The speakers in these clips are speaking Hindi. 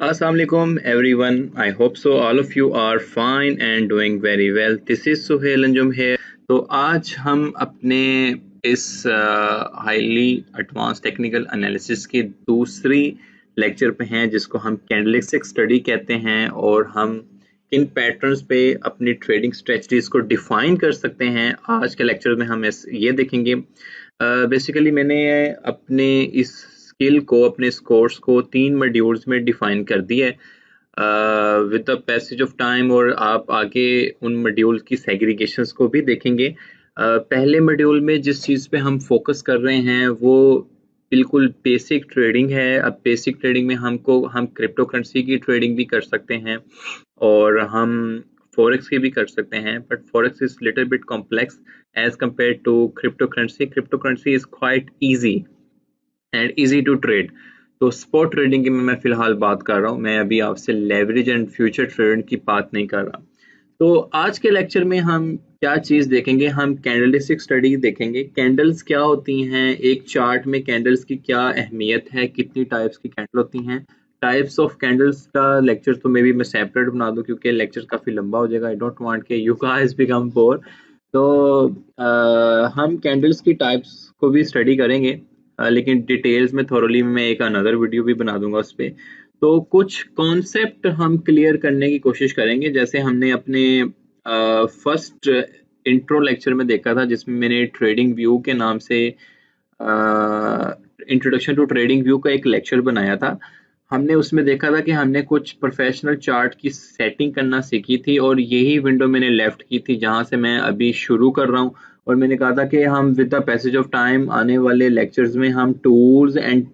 Assalamualaikum everyone. I hope so all of you are fine and doing very well. This is Suhail Anjum here. तो आज हम अपने इस हाईली एडवांस टेक्निकल एनालिसिस की दूसरी लेक्चर पे हैं जिसको हम कैंडलस्टिक स्टडी कहते हैं और हम किन पैटर्न्स पे अपनी ट्रेडिंग स्ट्रेटजीज को डिफाइन कर सकते हैं। आज के लेक्चर में हम ये देखेंगे। बेसिकली मैंने अपने इस स्किल को, अपने इस कोर्स को 3 मॉड्यूल्स में डिफाइन कर दिया है with the passage of time, और आप आगे उन मॉड्यूल की सेग्रीगेशंस को भी देखेंगे। पहले मॉड्यूल में जिस चीज़ पे हम फोकस कर रहे हैं वो बिल्कुल बेसिक ट्रेडिंग है। अब बेसिक ट्रेडिंग में हम क्रिप्टो करेंसी की ट्रेडिंग भी कर सकते हैं और हम फॉरेक्स की भी कर सकते हैं, but forex is little bit complex as compare to crypto currency. Crypto currency is quite easy and easy to trade. तो स्पॉट ट्रेडिंग की मैं फिलहाल बात कर रहा हूँ, मैं अभी आपसे लेवरेज एंड फ्यूचर ट्रेडिंग की बात नहीं कर रहा। तो आज के लेक्चर में हम क्या चीज देखेंगे, हम कैंडलस्टिक स्टडी देखेंगे। कैंडल्स क्या होती हैं, एक चार्ट में कैंडल्स की क्या अहमियत है, कितनी टाइप्स की कैंडल होती हैं। टाइप्स ऑफ कैंडल्स का लेक्चर तो मे बी मैं सेपरेट बना दूं क्योंकि लेक्चर काफी लंबा हो जाएगा। आई डोंट वांट के यू गाइस बिकम बोर। तो हम कैंडल्स की टाइप्स को भी स्टडी करेंगे, लेकिन डिटेल्स में थोरली मैं एक अनदर वीडियो भी बना दूंगा उस पर। तो कुछ कॉन्सेप्ट हम क्लियर करने की कोशिश करेंगे, जैसे हमने अपने फर्स्ट इंट्रो लेक्चर में देखा था जिसमें मैंने ट्रेडिंग व्यू के नाम से इंट्रोडक्शन टू ट्रेडिंग व्यू का एक लेक्चर बनाया था। हमने उसमें देखा था कि हमने कुछ प्रोफेशनल चार्ट की सेटिंग करना सीखी थी और यही विंडो मैंने लेफ्ट की थी जहां से मैं अभी शुरू कर रहा हूं। और मैंने कहा था कि हम with the passage of time आने वाले लेक्चर्स में हम टूल्स एंड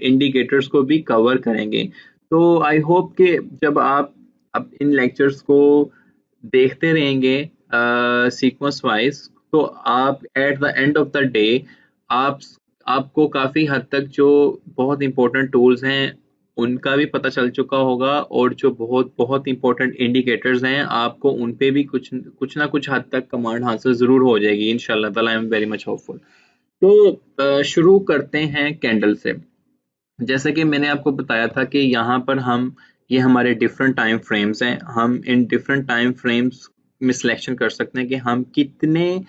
इंडिकेटर्स को भी कवर करेंगे। तो आई होप कि जब आप अब इन लेक्चर्स को देखते रहेंगे सीक्वेंस वाइज, तो आप at the end of the day आप आपको काफ़ी हद तक जो बहुत इंपॉर्टेंट टूल्स हैं उनका भी पता चल चुका होगा, और जो बहुत बहुत इंपॉर्टेंट इंडिकेटर्स हैं आपको उन पे भी कुछ ना कुछ हद तक कमांड हासिल ज़रूर हो जाएगी इंशाल्लाह ताला। I am very much hopeful. तो शुरू करते हैं कैंडल से। जैसे कि मैंने आपको बताया था कि यहाँ पर ये हमारे डिफरेंट टाइम फ्रेम्स हैं। हम इन डिफरेंट टाइम फ्रेम्स में सिलेक्शन कर सकते हैं कि हम कितने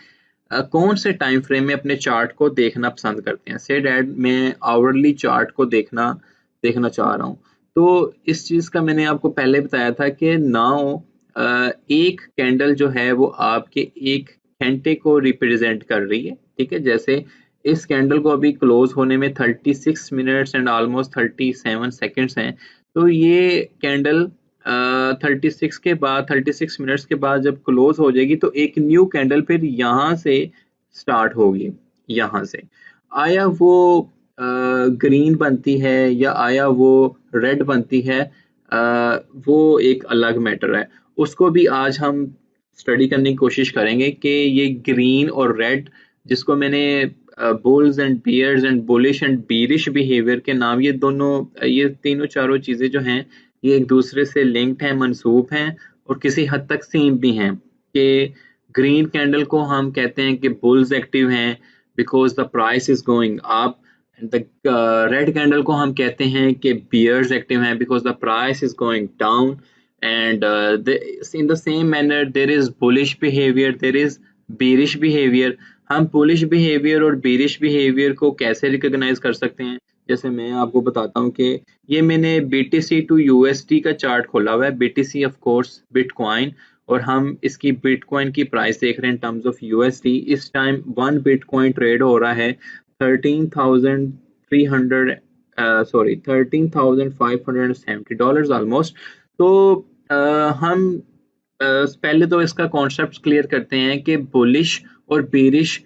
कौन से टाइम फ्रेम में अपने चार्ट को देखना पसंद करते हैं। से डैट मैं आवरली चार्ट को देखना चाह रहा हूँ। तो इस चीज का मैंने आपको पहले बताया था कि नाउ एक कैंडल जो है वो आपके एक घंटे को रिप्रेजेंट कर रही है। ठीक है, जैसे इस कैंडल को अभी क्लोज होने में 36 मिनट्स एंड ऑलमोस्ट 37 सेकेंड्स हैं। तो ये कैंडल 36 मिनट्स के बाद जब क्लोज हो जाएगी तो एक न्यू कैंडल फिर यहाँ से स्टार्ट होगी। यहाँ से आया वो ग्रीन बनती है या आया वो रेड बनती है, वो एक अलग मैटर है। उसको भी आज हम स्टडी करने की कोशिश करेंगे कि ये ग्रीन और रेड, जिसको मैंने bulls and bears and bullish and bearish behaviour के नाम, ये तीनों चारों चीजें जो हैं ये एक दूसरे से लिंक्ड हैं, मनसूब हैं और किसी हद तक सेम भी हैं। कि ग्रीन कैंडल को हम कहते हैं कि बुल्स एक्टिव हैं because the price is going up, and the red candle को हम कहते हैं कि बियर्स एक्टिव हैं because the price is going down. And in the same manner there is bullish behavior, there is bearish behavior। हम bullish behavior और bearish behavior को कैसे रिकॉग्नाइज कर सकते हैं, जैसे मैं आपको बताता हूँ कि ये मैंने BTC टू USD का चार्ट खोला हुआ है। BTC ऑफ कोर्स बिटकॉइन, और हम इसकी बिटकॉइन की प्राइस देख रहे हैं इन टर्म्स ऑफ USD। इस टाइम 1 बिटकॉइन ट्रेड हो रहा है 13,300 सॉरी $13,570 ऑलमोस्ट। तो हम पहले तो इसका कॉन्सेप्ट क्लियर करते हैं कि बुलिश और बेरिश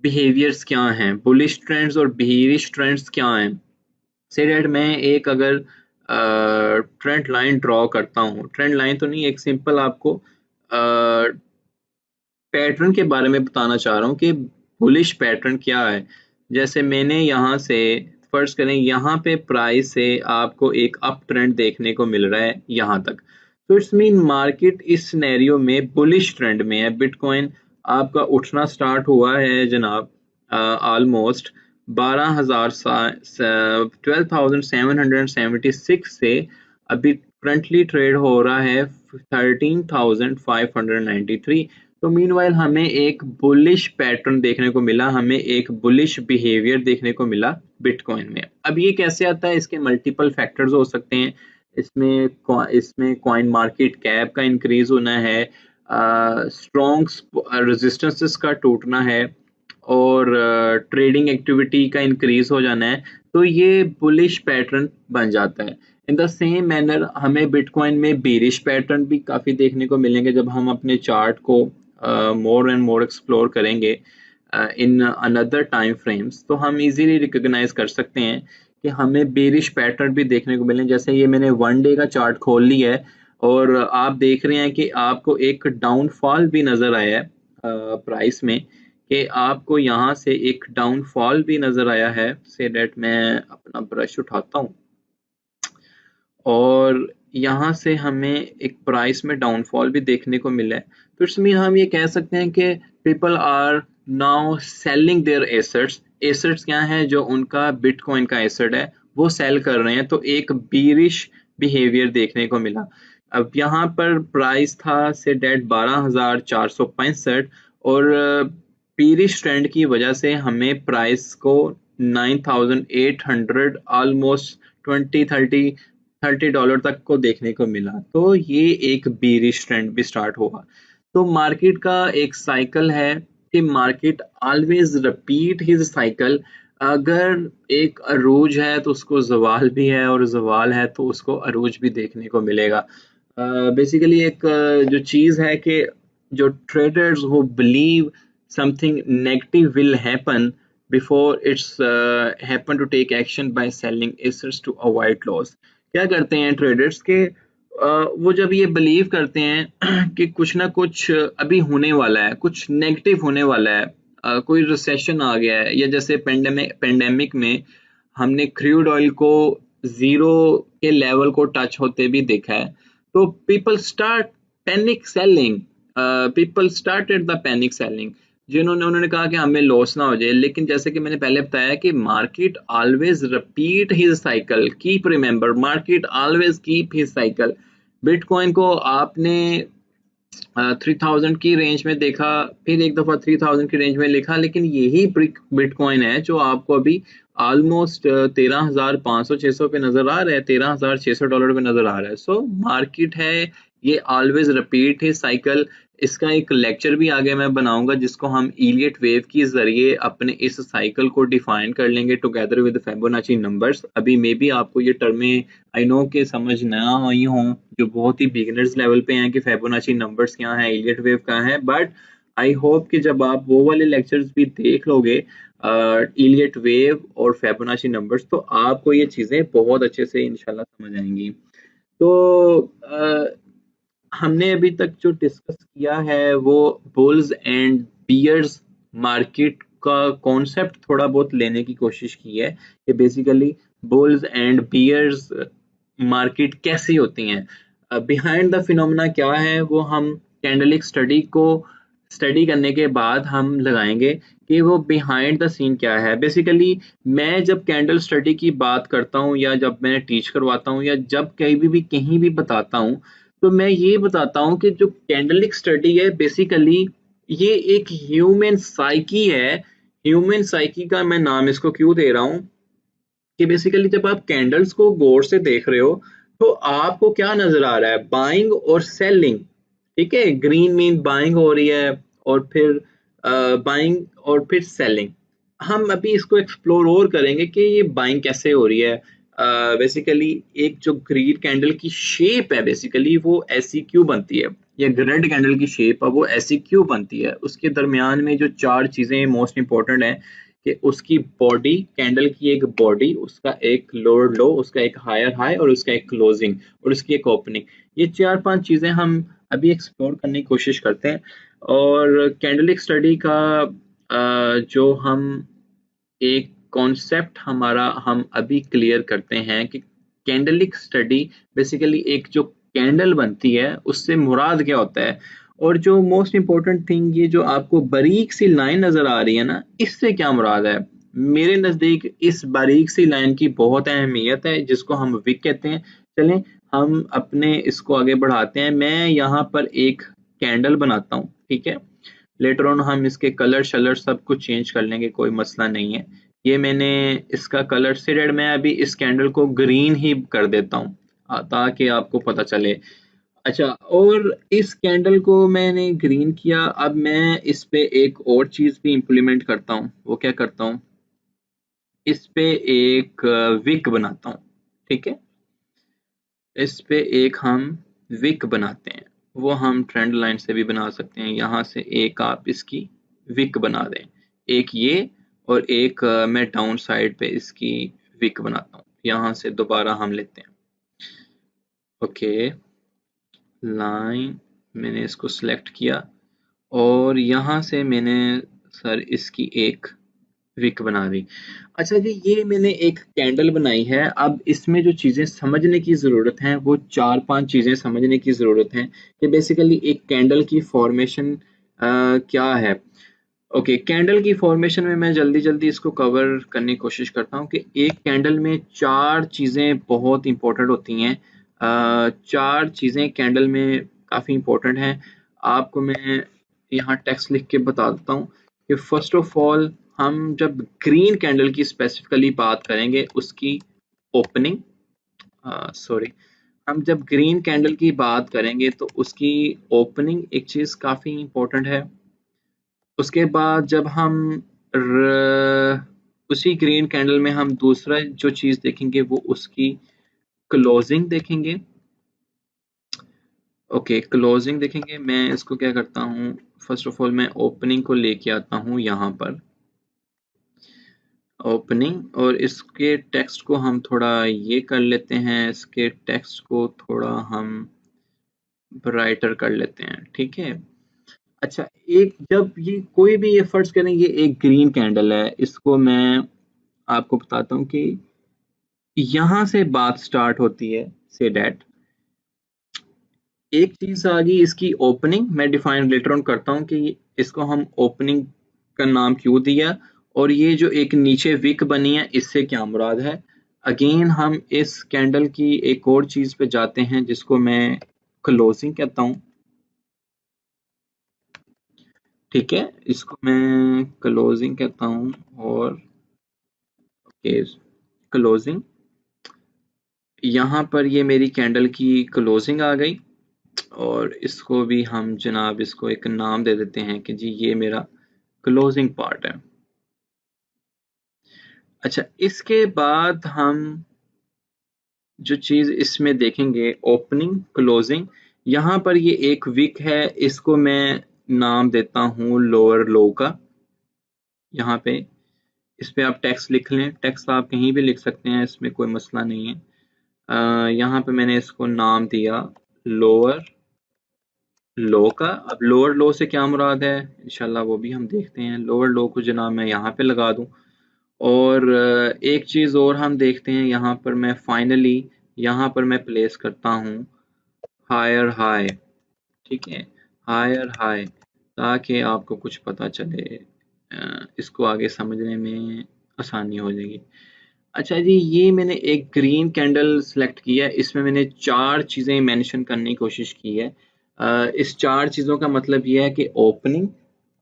बिहेवियर्स क्या हैं, बुलिश ट्रेंड्स और बेरिश ट्रेंड्स क्या हैं। से डेट मैं एक अगर ट्रेंड लाइन ड्रॉ करता हूँ, ट्रेंड लाइन तो नहीं, एक सिंपल आपको पैटर्न के बारे में बताना चाह रहा हूँ कि बुलिश पैटर्न क्या है। जैसे मैंने यहाँ से फर्स्ट करें, यहाँ पे प्राइस से आपको एक अप ट्रेंड देखने को मिल रहा है यहाँ तक। तो इट्स मीन मार्केट इस सिनेरियो में बुलिश ट्रेंड में है। बिटकॉइन आपका उठना स्टार्ट हुआ है जनाब ऑलमोस्ट 12,776 से अभी करंटली ट्रेड हो रहा है 13,593। तो मीनवाइल हमें एक बुलिश पैटर्न देखने को मिला, हमें एक बुलिश बिहेवियर देखने को मिला बिटकॉइन में। अब ये कैसे आता है, इसके मल्टीपल फैक्टर्स हो सकते हैं। इसमें कॉइन मार्केट कैप का इंक्रीज होना है, स्ट्रॉन्ग रेजिस्टेंसेस का टूटना है, और ट्रेडिंग एक्टिविटी का इंक्रीज हो जाना है, तो ये बुलिश पैटर्न बन जाता है। इन द सेम मैनर हमें बिटकॉइन में बेरिश पैटर्न भी काफ़ी देखने को मिलेंगे जब हम अपने चार्ट को मोर एंड मोर एक्सप्लोर करेंगे इन अनदर टाइम फ्रेम्स, तो हम इजीली रिकॉग्नाइज कर सकते हैं कि हमें बेरिश पैटर्न भी देखने को मिलेंगे। जैसे ये मैंने 1 डे का चार्ट खोल लिया है और आप देख रहे हैं कि आपको एक डाउनफॉल भी नज़र आया है प्राइस में, कि आपको यहाँ से एक डाउनफॉल भी नज़र आया है। से डेट मैं अपना ब्रश उठाता हूँ और यहाँ से हमें एक प्राइस में डाउनफॉल भी देखने को मिला है। तो इट्स मीन हम ये कह सकते हैं कि people are now selling their assets. Assets क्या हैं, जो उनका बिटकॉइन का एसेट है वो सेल कर रहे हैं, तो एक बीरिश बिहेवियर देखने को मिला। अब यहाँ पर प्राइस था से डेट 12,465 और बीरिश ट्रेंड की वजह से हमें प्राइस को 9,800 ऑलमोस्ट 20-30 तक को देखने को मिला। तो ये एक बीरिश ट्रेंड भी स्टार्ट हुआ। तो मार्केट का एक साइकिल है कि market always repeat his cycle. अगर एक अरूज है तो उसको जवाल भी है, और जवाल है तो उसको अरूज भी देखने को मिलेगा। बेसिकली एक जो चीज़ है कि जो traders who believe something negative will happen before it's happen to take action by selling assets to avoid loss। क्या करते हैं ट्रेडर्स के वो जब ये बिलीव करते हैं कि कुछ ना कुछ अभी होने वाला है, कुछ नेगेटिव होने वाला है, कोई रिसेशन आ गया है, या जैसे पेंडेमिक में हमने क्रूड ऑयल को जीरो के लेवल को टच होते भी देखा है, तो people start panic selling. People started the panic selling, उन्होंने कहा कि हमें लॉस ना हो जाए। लेकिन जैसे कि मैंने पहले बताया कि market always repeat his cycle, keep remember market always keep his cycle. Bitcoin को आपने 3000 की रेंज में देखा, फिर एक दफा 3000 की रेंज में लिखा, लेकिन यही बिटकॉइन है जो आपको अभी ऑलमोस्ट 13,500-600 पे नजर आ रहा है, $13,600 पे नजर आ रहा है। सो मार्केट है, ये ऑलवेज रिपीट है साइकिल। इसका एक लेक्चर भी आगे मैं बनाऊंगा जिसको हम इलियट वेव के जरिए अपने इस साइकिल को डिफाइन कर लेंगे टुगेदर विद फिबोनाची नंबर्स। अभी मे बी आपको ये टर्में आई नो के समझ ना आई हों, जो बहुत ही बिगिनर्स लेवल पे हैं कि फिबोनाची नंबर्स क्या है, इलियट वेव क्या है, बट आई होप कि जब आप वो वाले लेक्चर्स भी देख लोगे इलियट वेव और फिबोनाची नंबर्स, तो आपको ये चीज़ें बहुत अच्छे से इंशाल्लाह समझ आएंगी। तो हमने अभी तक जो डिस्कस किया है वो बुल्स एंड बियर्स मार्केट का कॉन्सेप्ट थोड़ा बहुत लेने की कोशिश की है कि basically bulls and bears market कैसी होती हैं, बिहाइंड द फिनोमेना क्या है, वो हम कैंडलिक स्टडी को स्टडी करने के बाद हम लगाएंगे कि वो बिहाइंड द सीन क्या है। बेसिकली मैं जब कैंडल स्टडी की बात करता हूँ, या जब मैं टीच करवाता हूँ, या जब कहीं भी बताता हूँ, तो मैं ये बताता हूँ कि जो कैंडलिक स्टडी है बेसिकली ये एक ह्यूमन साइकी है। ह्यूमन साइकी का मैं नाम इसको क्यों दे रहा हूँ कि बेसिकली जब आप कैंडल्स को गौर से देख रहे हो तो आपको क्या नजर आ रहा है, बाइंग और सेलिंग। ठीक है, ग्रीन मीन बाइंग हो रही है, और फिर बाइंग और फिर सेलिंग। हम अभी इसको एक्सप्लोर और करेंगे कि ये बाइंग कैसे हो रही है। बेसिकली एक जो ग्रीन कैंडल की शेप है बेसिकली वो ऐसी क्यों बनती है, या रेड कैंडल की शेप है वो ऐसी क्यों बनती है। उसके दरमियान में जो 4 चीजें मोस्ट इंपॉर्टेंट है कि उसकी बॉडी, कैंडल की एक बॉडी, उसका एक लोअर लो, उसका एक हायर हाई, और उसका एक क्लोजिंग, और उसकी एक ओपनिंग। ये 4-5 चीजें हम अभी एक्सप्लोर करने की कोशिश करते हैं। और कैंडलिक स्टडी का जो हम एक कॉन्सेप्ट हमारा हम अभी क्लियर करते हैं कि कैंडलिक स्टडी बेसिकली एक जो कैंडल बनती है उससे मुराद क्या होता है, और जो मोस्ट इम्पोर्टेंट थिंग ये जो आपको बारीक सी लाइन नजर आ रही है ना, इससे क्या मुराद है। मेरे नज़दीक इस बारीक सी लाइन की बहुत अहमियत है जिसको हम विक कहते हैं। चलें हम अपने इसको आगे बढ़ाते हैं। मैं यहाँ पर एक कैंडल बनाता हूँ, ठीक है। लेटर ऑन हम इसके कलर शलर सब कुछ चेंज कर लेंगे, कोई मसला नहीं है। ये मैंने इसका कलर सीडेड, मैं अभी इस कैंडल को ग्रीन ही कर देता हूँ ताकि आपको पता चले। अच्छा, और इस कैंडल को मैंने ग्रीन किया। अब मैं इस पे एक और चीज भी इम्प्लीमेंट करता हूँ। वो क्या करता हूँ, इस पे एक विक बनाता हूँ, ठीक है। इस पे एक हम विक बनाते हैं। वो हम ट्रेंड लाइन से भी बना सकते हैं। यहाँ से एक आप इसकी विक बना दें, एक ये, और एक मैं डाउन साइड पे इसकी विक बनाता हूँ। यहाँ से दोबारा हम लेते हैं, ओके, लाइन, मैंने इसको सिलेक्ट किया और यहाँ से मैंने सर इसकी एक विक बना दी। अच्छा जी, ये मैंने एक कैंडल बनाई है। अब इसमें जो चीज़ें समझने की ज़रूरत है वो 4-5 चीज़ें समझने की ज़रूरत है कि बेसिकली एक कैंडल की फॉर्मेशन क्या है। ओके, कैंडल की फॉर्मेशन में मैं जल्दी जल्दी इसको कवर करने की कोशिश करता हूँ कि एक कैंडल में 4 चीज़ें बहुत इंपॉर्टेंट होती हैं। 4 चीज़ें कैंडल में काफ़ी इंपॉर्टेंट हैं। आपको मैं यहाँ टेक्स्ट लिख के बता देता हूँ कि फर्स्ट ऑफ ऑल हम जब ग्रीन कैंडल की स्पेसिफिकली बात करेंगे उसकी ओपनिंग, सॉरी, हम जब ग्रीन कैंडल की बात करेंगे तो उसकी ओपनिंग एक चीज़ काफ़ी इंपॉर्टेंट है। उसके बाद जब हम उसी ग्रीन कैंडल में हम दूसरा जो चीज़ देखेंगे वो उसकी क्लोजिंग देखेंगे। ओके, क्लोजिंग देखेंगे। मैं इसको क्या करता हूँ, फर्स्ट ऑफ ऑल मैं ओपनिंग को लेके आता हूँ यहाँ पर, ओपनिंग, और इसके टेक्स्ट को हम थोड़ा ये कर लेते हैं, इसके टेक्स्ट को थोड़ा हम ब्राइटर कर लेते हैं, ठीक है। अच्छा, एक जब ये कोई भी ये फर्ज करें ये एक ग्रीन कैंडल है, इसको मैं आपको बताता हूँ कि यहाँ से बात स्टार्ट होती है, से डैट एक चीज आ गई इसकी ओपनिंग। मैं डिफाइन लेटर ऑन करता हूँ कि इसको हम ओपनिंग का नाम क्यों दिया, और ये जो एक नीचे विक बनी है इससे क्या मुराद है। अगेन हम इस कैंडल की एक और चीज पे जाते हैं जिसको मैं क्लोजिंग कहता हूँ, ठीक है। इसको मैं क्लोजिंग कहता हूँ, और क्लोजिंग, यहाँ पर ये मेरी कैंडल की क्लोजिंग आ गई। और इसको भी हम जनाब इसको एक नाम दे देते हैं कि जी ये मेरा क्लोजिंग पार्ट है। अच्छा, इसके बाद हम जो चीज़ इसमें देखेंगे ओपनिंग क्लोजिंग, यहाँ पर ये एक विक है, इसको मैं नाम देता हूँ लोअर लो का। यहाँ पे इस पे आप टेक्स्ट लिख लें, टेक्स्ट आप कहीं भी लिख सकते हैं, इसमें कोई मसला नहीं है। यहाँ पे मैंने इसको नाम दिया लोअर लो का। अब लोअर लो से क्या मुराद है इंशाल्लाह वो भी हम देखते हैं। लोअर लो को जनाब मैं यहाँ पे लगा दूं, और एक चीज़ और हम देखते हैं, यहाँ पर मैं फाइनली यहाँ पर मैं प्लेस करता हूँ हायर हाई, ठीक है, हायर हाई, ताकि आपको कुछ पता चले, इसको आगे समझने में आसानी हो जाएगी। अच्छा जी, ये मैंने एक ग्रीन कैंडल सेलेक्ट किया है, इसमें मैंने 4 चीज़ें मेंशन करने की कोशिश की है। इस 4 चीज़ों का मतलब ये है कि ओपनिंग,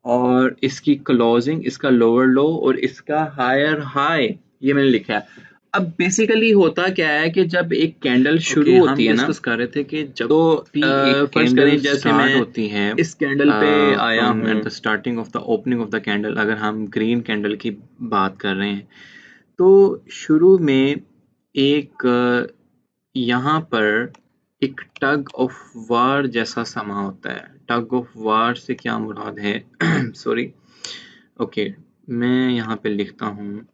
और इसकी क्लोजिंग, इसका लोअर लो, और इसका हायर हाई, ये मैंने लिखा है। अब बेसिकली होता क्या है कि जब एक कैंडल शुरू होती है ना, डिस्कस कर रहे थे कि जब तो फर्स्ट करें जैसे मैं होती है इस कैंडल पे आया हूँ at the starting of the opening of the candle, अगर हम ग्रीन कैंडल की बात कर रहे हैं तो शुरू में एक यहाँ पर एक टग ऑफ वार जैसा समा होता है। टग ऑफ वार से क्या मुराद है सॉरी, ओके, मैं यहाँ पे लिखता हूँ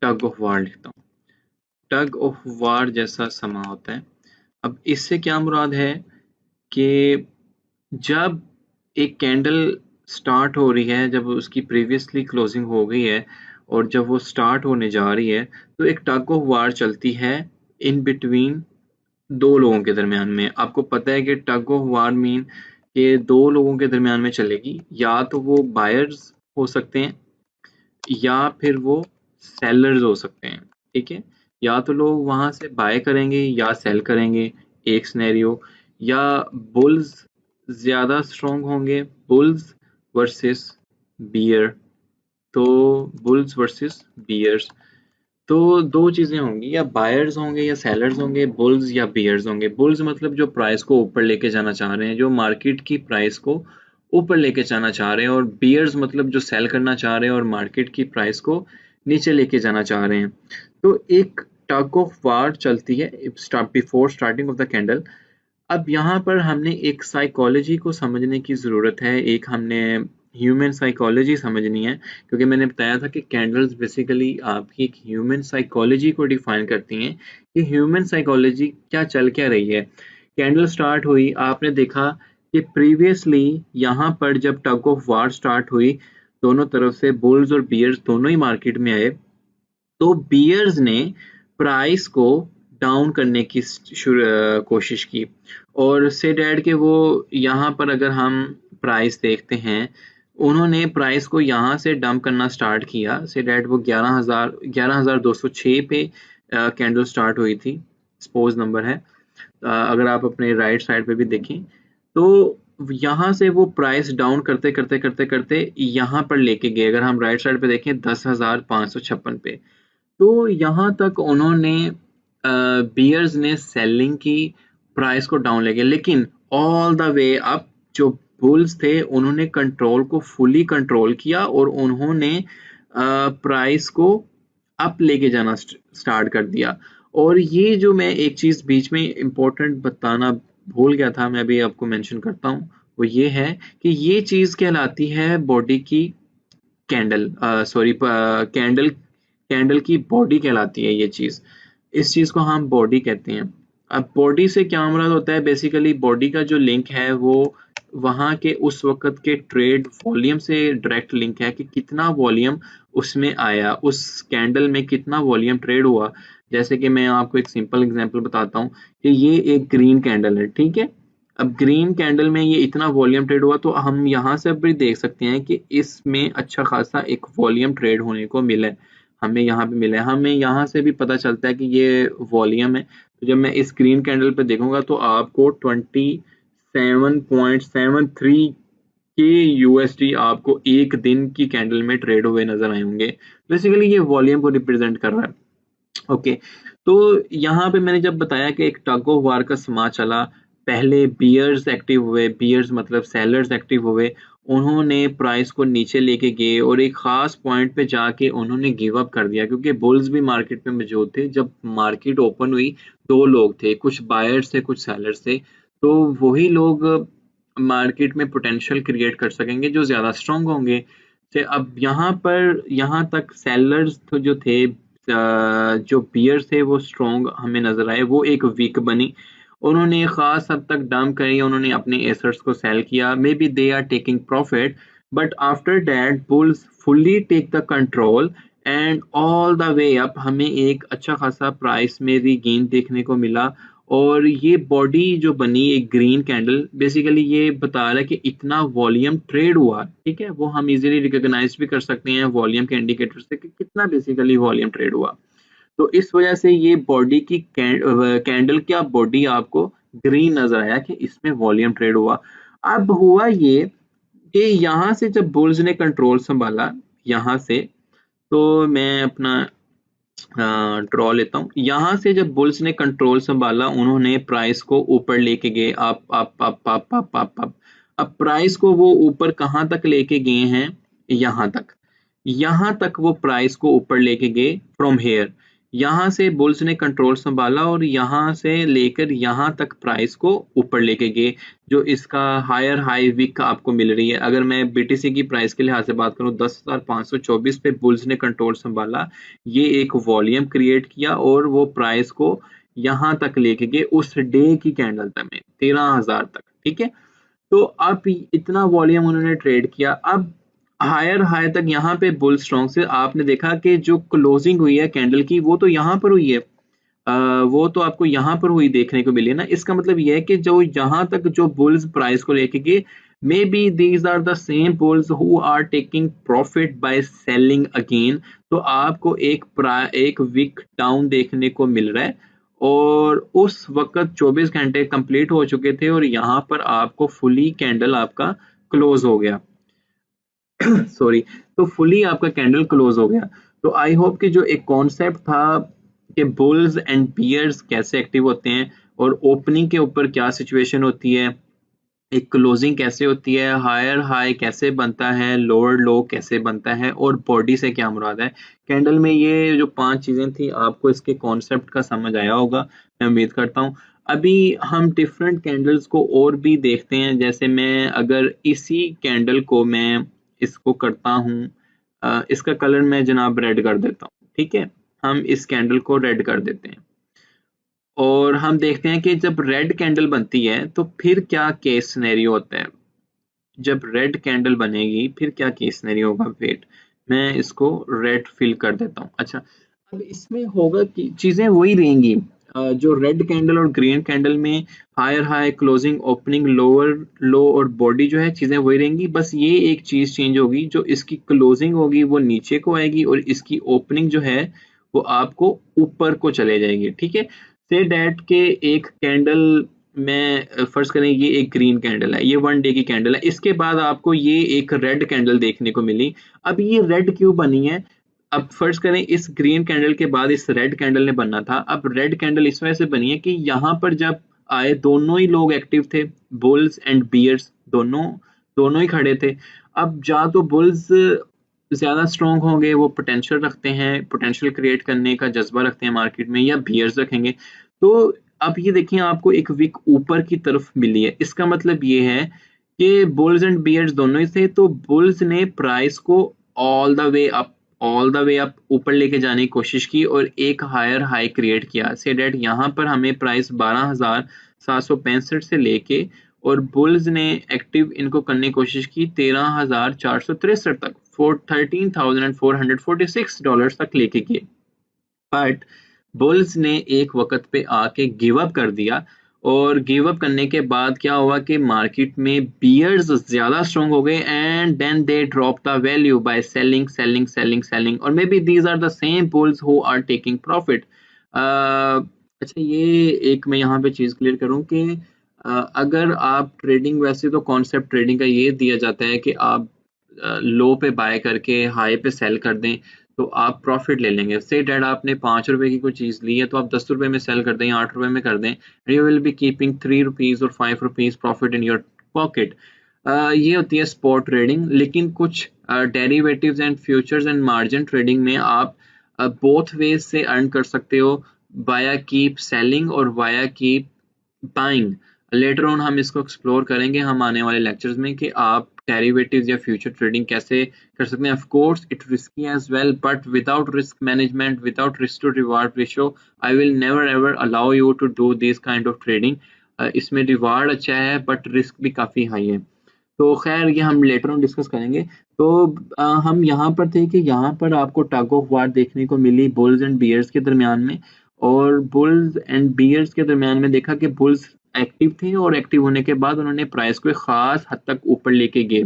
टग ऑफ वार लिखता हूँ। टग ऑफ वार जैसा समा होता है। अब इससे क्या मुराद है कि जब एक कैंडल स्टार्ट हो रही है, जब उसकी प्रीवियसली क्लोजिंग हो गई है और जब वो स्टार्ट होने जा रही है, तो एक टग ऑफ वार चलती है इन बिटवीन दो लोगों के दरमियान में। आपको पता है कि टग ऑफ वार मीन कि दो लोगों के दरमियान में चलेगी, या तो वो बायर्स हो सकते हैं या फिर वो सेलर्स हो सकते हैं, ठीक है। या तो लोग वहां से बाय करेंगे या सेल करेंगे, एक सिनेरियो। या बुल्स ज्यादा स्ट्रॉन्ग होंगे, बुल्स वर्सेस बियर। तो बुल्स वर्सेस बियर्स, तो दो चीजें होंगी, या बायर्स होंगे या सेलर्स होंगे, बुल्स या बियर्स होंगे। बुल्स मतलब जो प्राइस को ऊपर लेके जाना चाह रहे हैं, जो मार्केट की प्राइस को ऊपर लेके जाना चाह रहे हैं, और बियर्स मतलब जो सेल करना चाह रहे हैं और मार्केट की प्राइस को नीचे लेके जाना चाह रहे हैं। तो एक टग ऑफ वार चलती है before starting of the candle. अब यहाँ पर हमने एक साइकोलॉजी को समझने की ज़रूरत है, एक हमने ह्यूमन साइकोलॉजी समझनी है, क्योंकि मैंने बताया था कि कैंडल्स बेसिकली आपकी एक ह्यूमन साइकोलॉजी को डिफाइन करती हैं कि ह्यूमन साइकोलॉजी क्या चल क्या रही है। कैंडल स्टार्ट हुई, आपने देखा कि प्रीवियसली यहाँ पर जब टग ऑफ वार स्टार्ट हुई, दोनों तरफ से बुल्स और बियर्स दोनों ही मार्केट में आए, तो बियर्स ने प्राइस को डाउन करने की कोशिश की, और से डैड के वो यहाँ पर अगर हम प्राइस देखते हैं, उन्होंने प्राइस को यहाँ से डंप करना स्टार्ट किया। से डैड वो 11,206 पे कैंडल स्टार्ट हुई थी, सपोज नंबर है। अगर आप अपने राइट साइड पे भी देखें, तो यहाँ से वो प्राइस डाउन करते करते करते करते यहाँ पर लेके गए। अगर हम राइट साइड पे देखें 10,556 पे, तो यहाँ तक उन्होंने बियर्स ने सेलिंग की, प्राइस को डाउन ले गए, लेकिन ऑल द वे अप जो बुल्स थे उन्होंने कंट्रोल को फुली कंट्रोल किया और उन्होंने प्राइस को अप लेके जाना स्टार्ट कर दिया। और ये जो मैं एक चीज बीच में इम्पोर्टेंट बताना भूल गया था, मैं अभी आपको मेंशन करता हूँ, वो ये है कि ये चीज कहलाती है बॉडी की कैंडल, सॉरी कैंडल, कैंडल की बॉडी कहलाती है ये चीज। इस चीज को हम बॉडी कहते हैं। अब बॉडी से क्या मुराद होता है, बेसिकली बॉडी का जो लिंक है वो वहां के उस वक्त के ट्रेड वॉल्यूम से डायरेक्ट लिंक है कि कितना वॉल्यूम उसमें आया, उस कैंडल में कितना वॉल्यूम ट्रेड हुआ। जैसे कि मैं आपको एक सिंपल एग्जांपल बताता हूँ कि ये एक ग्रीन कैंडल है, ठीक है। अब ग्रीन कैंडल में ये इतना वॉल्यूम ट्रेड हुआ, तो हम यहाँ से भी देख सकते हैं कि इसमें अच्छा खासा एक वॉल्यूम ट्रेड होने को मिला है, हमें यहाँ पे मिला है। हमें यहाँ से भी पता चलता है कि ये वॉल्यूम है। तो जब मैं इस ग्रीन कैंडल पे देखूंगा तो आपको 27.73 के यूएसडी आपको एक दिन की कैंडल में ट्रेड हुए नजर आए होंगे। बेसिकली ये वॉल्यूम को रिप्रेजेंट कर रहा है। ओके, तो यहाँ पे मैंने जब बताया कि एक टग ऑफ वार का समा चला, पहले बियर्स एक्टिव हुए, बियर्स मतलब सेलर्स एक्टिव हुए, उन्होंने प्राइस को नीचे लेके गए और एक खास पॉइंट पे जाके उन्होंने गिव अप कर दिया, क्योंकि बुल्स भी मार्केट में मौजूद थे। जब मार्केट ओपन हुई, दो लोग थे, कुछ बायर्स थे कुछ सेलर्स थे, तो वही लोग मार्केट में पोटेंशियल क्रिएट कर सकेंगे जो ज्यादा स्ट्रांग होंगे। से अब यहाँ पर यहाँ तक सेलर्स तो जो थे, जो बियर थे वो स्ट्रॉन्ग हमें नजर आए, वो एक वीक बनी। उन्होंने खास हद तक डंप करी, उन्होंने अपने एसेट्स को सेल किया, maybe they are taking profit, but after that bulls fully take the control and all the way up हमें एक अच्छा खासा प्राइस में रीगेन देखने को मिला। और ये बॉडी जो बनी एक ग्रीन कैंडल, बेसिकली ये बता रहा है कि इतना वॉल्यूम ट्रेड हुआ, ठीक है। वो हम इजीली रिकॉग्नाइज भी कर सकते हैं वॉल्यूम के इंडिकेटर से कि कितना बेसिकली वॉल्यूम ट्रेड हुआ। तो इस वजह से ये बॉडी की कैंडल क्या बॉडी आपको ग्रीन नजर आया कि इसमें वॉल्यूम ट्रेड हुआ। अब हुआ ये कि यहाँ से जब बुल्स ने कंट्रोल संभाला, यहाँ से, तो मैं अपना ड्रॉ लेता हूँ। यहाँ से जब बुल्स ने कंट्रोल संभाला, उन्होंने प्राइस को ऊपर लेके गए, up up up up up up up. अब प्राइस को वो ऊपर कहाँ तक लेके गए हैं, यहाँ तक, यहाँ तक वो प्राइस को ऊपर लेके गए फ्रॉम हेयर। यहाँ से बुल्स ने कंट्रोल संभाला और यहाँ से लेकर यहाँ तक प्राइस को ऊपर लेके गए, जो इसका हायर हाई विक आपको मिल रही है। अगर मैं बीटीसी की प्राइस के लिहाज से बात करूँ, 10,524 पे बुल्स ने कंट्रोल संभाला, ये एक वॉल्यूम क्रिएट किया और वो प्राइस को यहाँ तक लेके गए उस डे की कैंडल तक में 13,000 तक, ठीक है। तो अब इतना वॉल्यूम उन्होंने ट्रेड किया। अब हायर हाई तक यहाँ पे बुल स्ट्रॉन्ग से आपने देखा कि जो क्लोजिंग हुई है कैंडल की वो तो यहाँ पर हुई है, वो तो आपको यहाँ पर हुई देखने को मिली है ना। इसका मतलब ये है कि जो यहाँ तक जो बुल्स प्राइस को लेके गए, Maybe these are the same bulls who are taking profit by selling again. तो आपको एक वीक डाउन देखने को मिल रहा है और उस वक्त 24 घंटे कंप्लीट हो चुके थे और यहाँ पर आपको फुली कैंडल आपका क्लोज हो गया। सॉरी, तो फुली आपका कैंडल क्लोज हो गया। तो आई होप कि जो एक कॉन्सेप्ट था कि बुल्स एंड बियर्स कैसे एक्टिव होते हैं और ओपनिंग के ऊपर क्या सिचुएशन होती है, एक क्लोजिंग कैसे होती है, हायर हाई कैसे बनता है, लोअर लो कैसे बनता है और बॉडी से क्या मुराद है कैंडल में, ये जो 5 चीजें थी आपको इसके कॉन्सेप्ट का समझ आया होगा, मैं उम्मीद करता हूँ। अभी हम डिफरेंट कैंडल्स को और भी देखते हैं। जैसे मैं अगर इसी कैंडल को मैं इसको करता हूँ, इसका कलर मैं जनाब रेड कर देता हूँ, ठीक है, हम इस कैंडल को रेड कर देते हैं और हम देखते हैं कि जब रेड कैंडल बनती है तो फिर क्या केस सिनेरियो होता है। जब रेड कैंडल बनेगी फिर क्या केस सिनेरियो होगा। वेट, मैं इसको रेड फिल कर देता हूँ। अच्छा, अब इसमें होगा कि चीजें वही रहेंगी, जो रेड कैंडल और ग्रीन कैंडल में higher high, closing, opening, lower low और बॉडी जो है चीजें वही रहेंगी। बस ये एक चीज चेंज होगी, जो इसकी क्लोजिंग होगी वो नीचे को आएगी और इसकी ओपनिंग जो है वो आपको ऊपर को चले जाएगी, ठीक है। से डैट के एक कैंडल में फर्ज करें ये एक ग्रीन कैंडल है, ये 1 डे की कैंडल है, इसके बाद आपको ये एक रेड कैंडल देखने को मिली। अब ये रेड क्यों बनी है? अब फर्ज करें इस ग्रीन कैंडल के बाद इस रेड कैंडल ने बनना था। अब रेड कैंडल इस वजह से बनी है कि यहाँ पर जब आए दोनों ही लोग एक्टिव थे, बुल्स एंड बियर्स, दोनों दोनों ही खड़े थे। अब जा तो बुल्स ज्यादा स्ट्रॉन्ग होंगे, वो पोटेंशियल रखते हैं, पोटेंशियल क्रिएट करने का जज्बा रखते हैं मार्केट में, या बियर्स रखेंगे। तो अब ये देखिए आपको एक विक ऊपर की तरफ मिली है, इसका मतलब ये है कि बुल्स एंड बियर्स दोनों ही थे। तो बुल्स ने प्राइस को ऑल द वे अप ऊपर लेके जाने की कोशिश की और एक हायर हाई क्रिएट किया। से डेट यहाँ पर हमें प्राइस 12,765 से लेके और बुल्स ने एक्टिव इनको करने की कोशिश की 13,463 तक, $13,446 तक लेके गए। बट बुल्स ने एक वक्त पे आके गिव अप कर दिया और गिव अप करने के बाद क्या हुआ कि मार्केट में बियर्स ज्यादा स्ट्रॉन्ग हो गए and then they drop the value by selling selling selling selling, और may B these are the same bulls who are taking profit. अच्छा, ये एक मैं यहाँ पे चीज क्लियर करूँ कि अगर आप ट्रेडिंग, वैसे तो कॉन्सेप्ट ट्रेडिंग का ये दिया जाता है कि आप लो पे बाय करके हाई पे सेल कर दें तो आप प्रॉफिट ले लेंगे। से डैट आपने 5 रुपए की कोई चीज ली है तो आप 10 रुपए में सेल कर दें या 8 रुपए में कर दें, you will B keeping 3 rupees और 5 rupees profit in your pocket. ये होती है स्पॉट ट्रेडिंग। लेकिन कुछ derivatives and futures and margin trading में आप बोथ वेज से अर्न कर सकते हो, वाया कीप सेलिंग और via keep buying. Later on हम इसको एक्सप्लोर करेंगे हम आने वाले लेक्चर्स में कि आप डेरिवेटिव्स या फ्यूचर ट्रेडिंग कैसे कर सकते हैं। Of course it risky as well, but without risk management, without risk to reward ratio, I will never ever allow you to do this kind of trading. इसमें रिवार्ड अच्छा है बट रिस्क भी काफ़ी हाई है। तो खैर ये हम लेटर ऑन डिस्कस करेंगे। तो हम यहाँ पर थे कि यहाँ पर आपको टग ऑफ वार देखने को मिली बुल्स एंड बियर्स के दरमियान में, और बुल्स एंड बियर्स के दरमियान में देखा कि बुल्स एक्टिव थे और एक्टिव होने के बाद उन्होंने प्राइस को एक खास हद तक ऊपर लेके गए।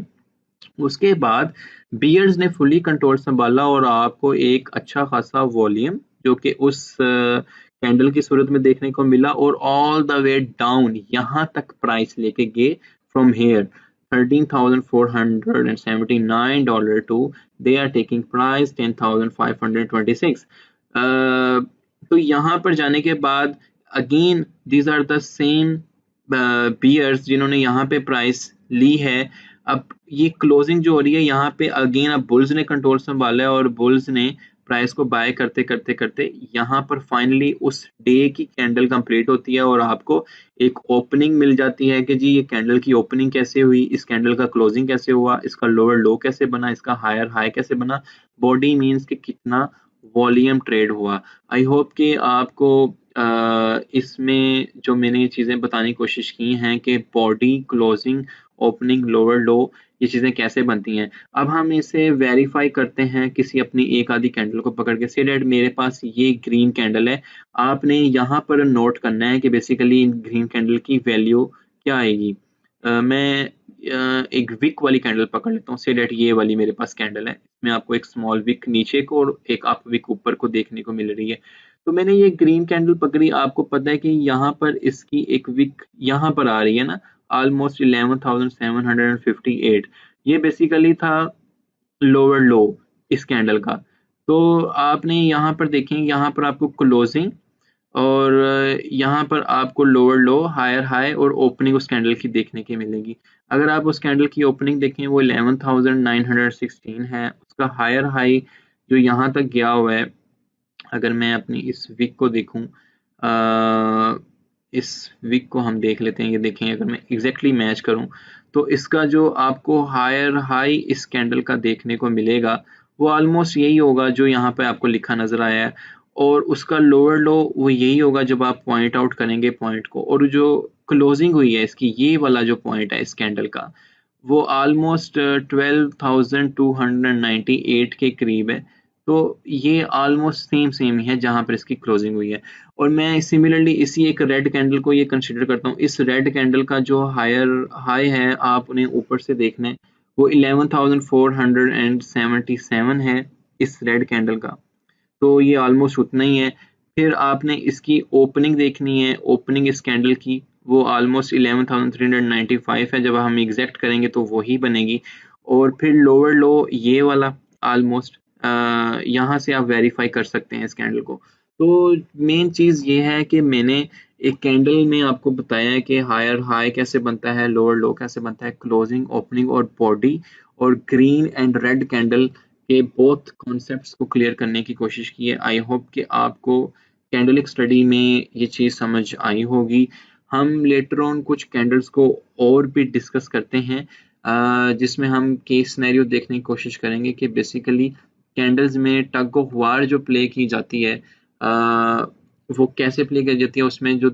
उसके बाद बियर्स ने फुली कंट्रोल संभाला और आपको एक अच्छा खासा वॉल्यूम जो कि उस कैंडल की सूरत में देखने को मिला और ऑल द वे डाउन यहाँ तक प्राइस लेके गए from here $13,479 to they are taking price 10,526। तो यहाँ पर जाने के बाद again these are the same bears जिन्होंने यहाँ पे प्राइस ली है। अब ये क्लोजिंग जो हो रही है यहाँ पे अगेन अब बुल्स ने कंट्रोल संभाला है और बुल्स ने प्राइस को बाय करते करते करते यहाँ पर फाइनली उस डे की कैंडल कंप्लीट होती है और आपको एक ओपनिंग मिल जाती है कि जी ये कैंडल की ओपनिंग कैसे हुई, इस कैंडल का क्लोजिंग कैसे हुआ, इसका लोअर लो कैसे बना, इसका हायर हाई कैसे बना, बॉडी मींस कि कितना वॉल्यूम ट्रेड हुआ। आई होप कि आपको इसमें जो मैंने ये चीज़ें बताने की कोशिश की हैं कि बॉडी, क्लोजिंग, ओपनिंग, लोअर लो, ये चीज़ें कैसे बनती हैं। अब हम इसे वेरीफाई करते हैं किसी अपनी एक आधी कैंडल को पकड़ के। से डेट मेरे पास ये ग्रीन कैंडल है, आपने यहाँ पर नोट करना है कि बेसिकली इन ग्रीन कैंडल की वैल्यू क्या आएगी। मैं एक विक वाली कैंडल पकड़ लेता हूँ, से डेट ये वाली मेरे पास कैंडल है, इसमें आपको एक स्मॉल विक नीचे को और एक अप विक ऊपर को देखने को मिल रही है। तो मैंने ये ग्रीन कैंडल पकड़ी, आपको पता है कि यहाँ पर इसकी एक विक यहाँ पर आ रही है ना, ऑलमोस्ट 11,758। ये बेसिकली था लोअर लो इस कैंडल का। तो आपने यहाँ पर देखें, यहाँ पर आपको क्लोजिंग और यहाँ पर आपको लोअर लो, हायर हाई और ओपनिंग उस कैंडल की देखने की मिलेगी। अगर आप उस कैंडल की ओपनिंग देखें वो 11,916 है, उसका हायर हाई जो यहाँ तक गया हुआ है, अगर मैं अपनी इस वीक को देखूं, इस वीक को हम देख लेते हैं, ये देखें अगर मैं एग्जैक्टली मैच करूं तो इसका जो आपको हायर हाई इस कैंडल का देखने को मिलेगा वो ऑलमोस्ट यही होगा जो यहाँ पे आपको लिखा नजर आया है, और उसका लोअर लो वो यही होगा जब आप पॉइंट आउट करेंगे पॉइंट को, और जो क्लोजिंग हुई है इसकी ये वाला जो पॉइंट है इस कैंडल का वो ऑलमोस्ट 12,298 के करीब है। तो ये ऑलमोस्ट सेम सेम ही है जहां पर इसकी क्लोजिंग हुई है। और मैं सिमिलरली इसी एक रेड कैंडल को ये कंसिडर करता हूँ, इस रेड कैंडल का जो हायर हाई है आप उन्हें ऊपर से देखना है वो 11,477 है इस रेड कैंडल का, तो ये ऑलमोस्ट उतना ही है। फिर आपने इसकी ओपनिंग देखनी है, ओपनिंग इस कैंडल की वो ऑलमोस्ट 11,395 है, जब हम एग्जैक्ट करेंगे तो वही बनेगी। और फिर लोअर लो ये वाला ऑलमोस्ट यहाँ से आप वेरीफाई कर सकते हैं इस कैंडल को। तो मेन चीज़ ये है कि मैंने एक कैंडल में आपको बताया है कि हायर हाई कैसे बनता है, लोअर लो कैसे बनता है, क्लोजिंग, ओपनिंग और बॉडी, और ग्रीन एंड रेड कैंडल के बोथ कॉन्सेप्ट्स को क्लियर करने की कोशिश की है। आई होप कि आपको कैंडलिक स्टडी में ये चीज़ समझ आई होगी। हम लेटर ऑन कुछ कैंडल्स को और भी डिस्कस करते हैं, जिसमें हम केस सिनेरियो देखने की कोशिश करेंगे कि बेसिकली कैंडल्स में टग ऑफ वार जो प्ले की जाती है वो कैसे प्ले की जाती है। उसमें जो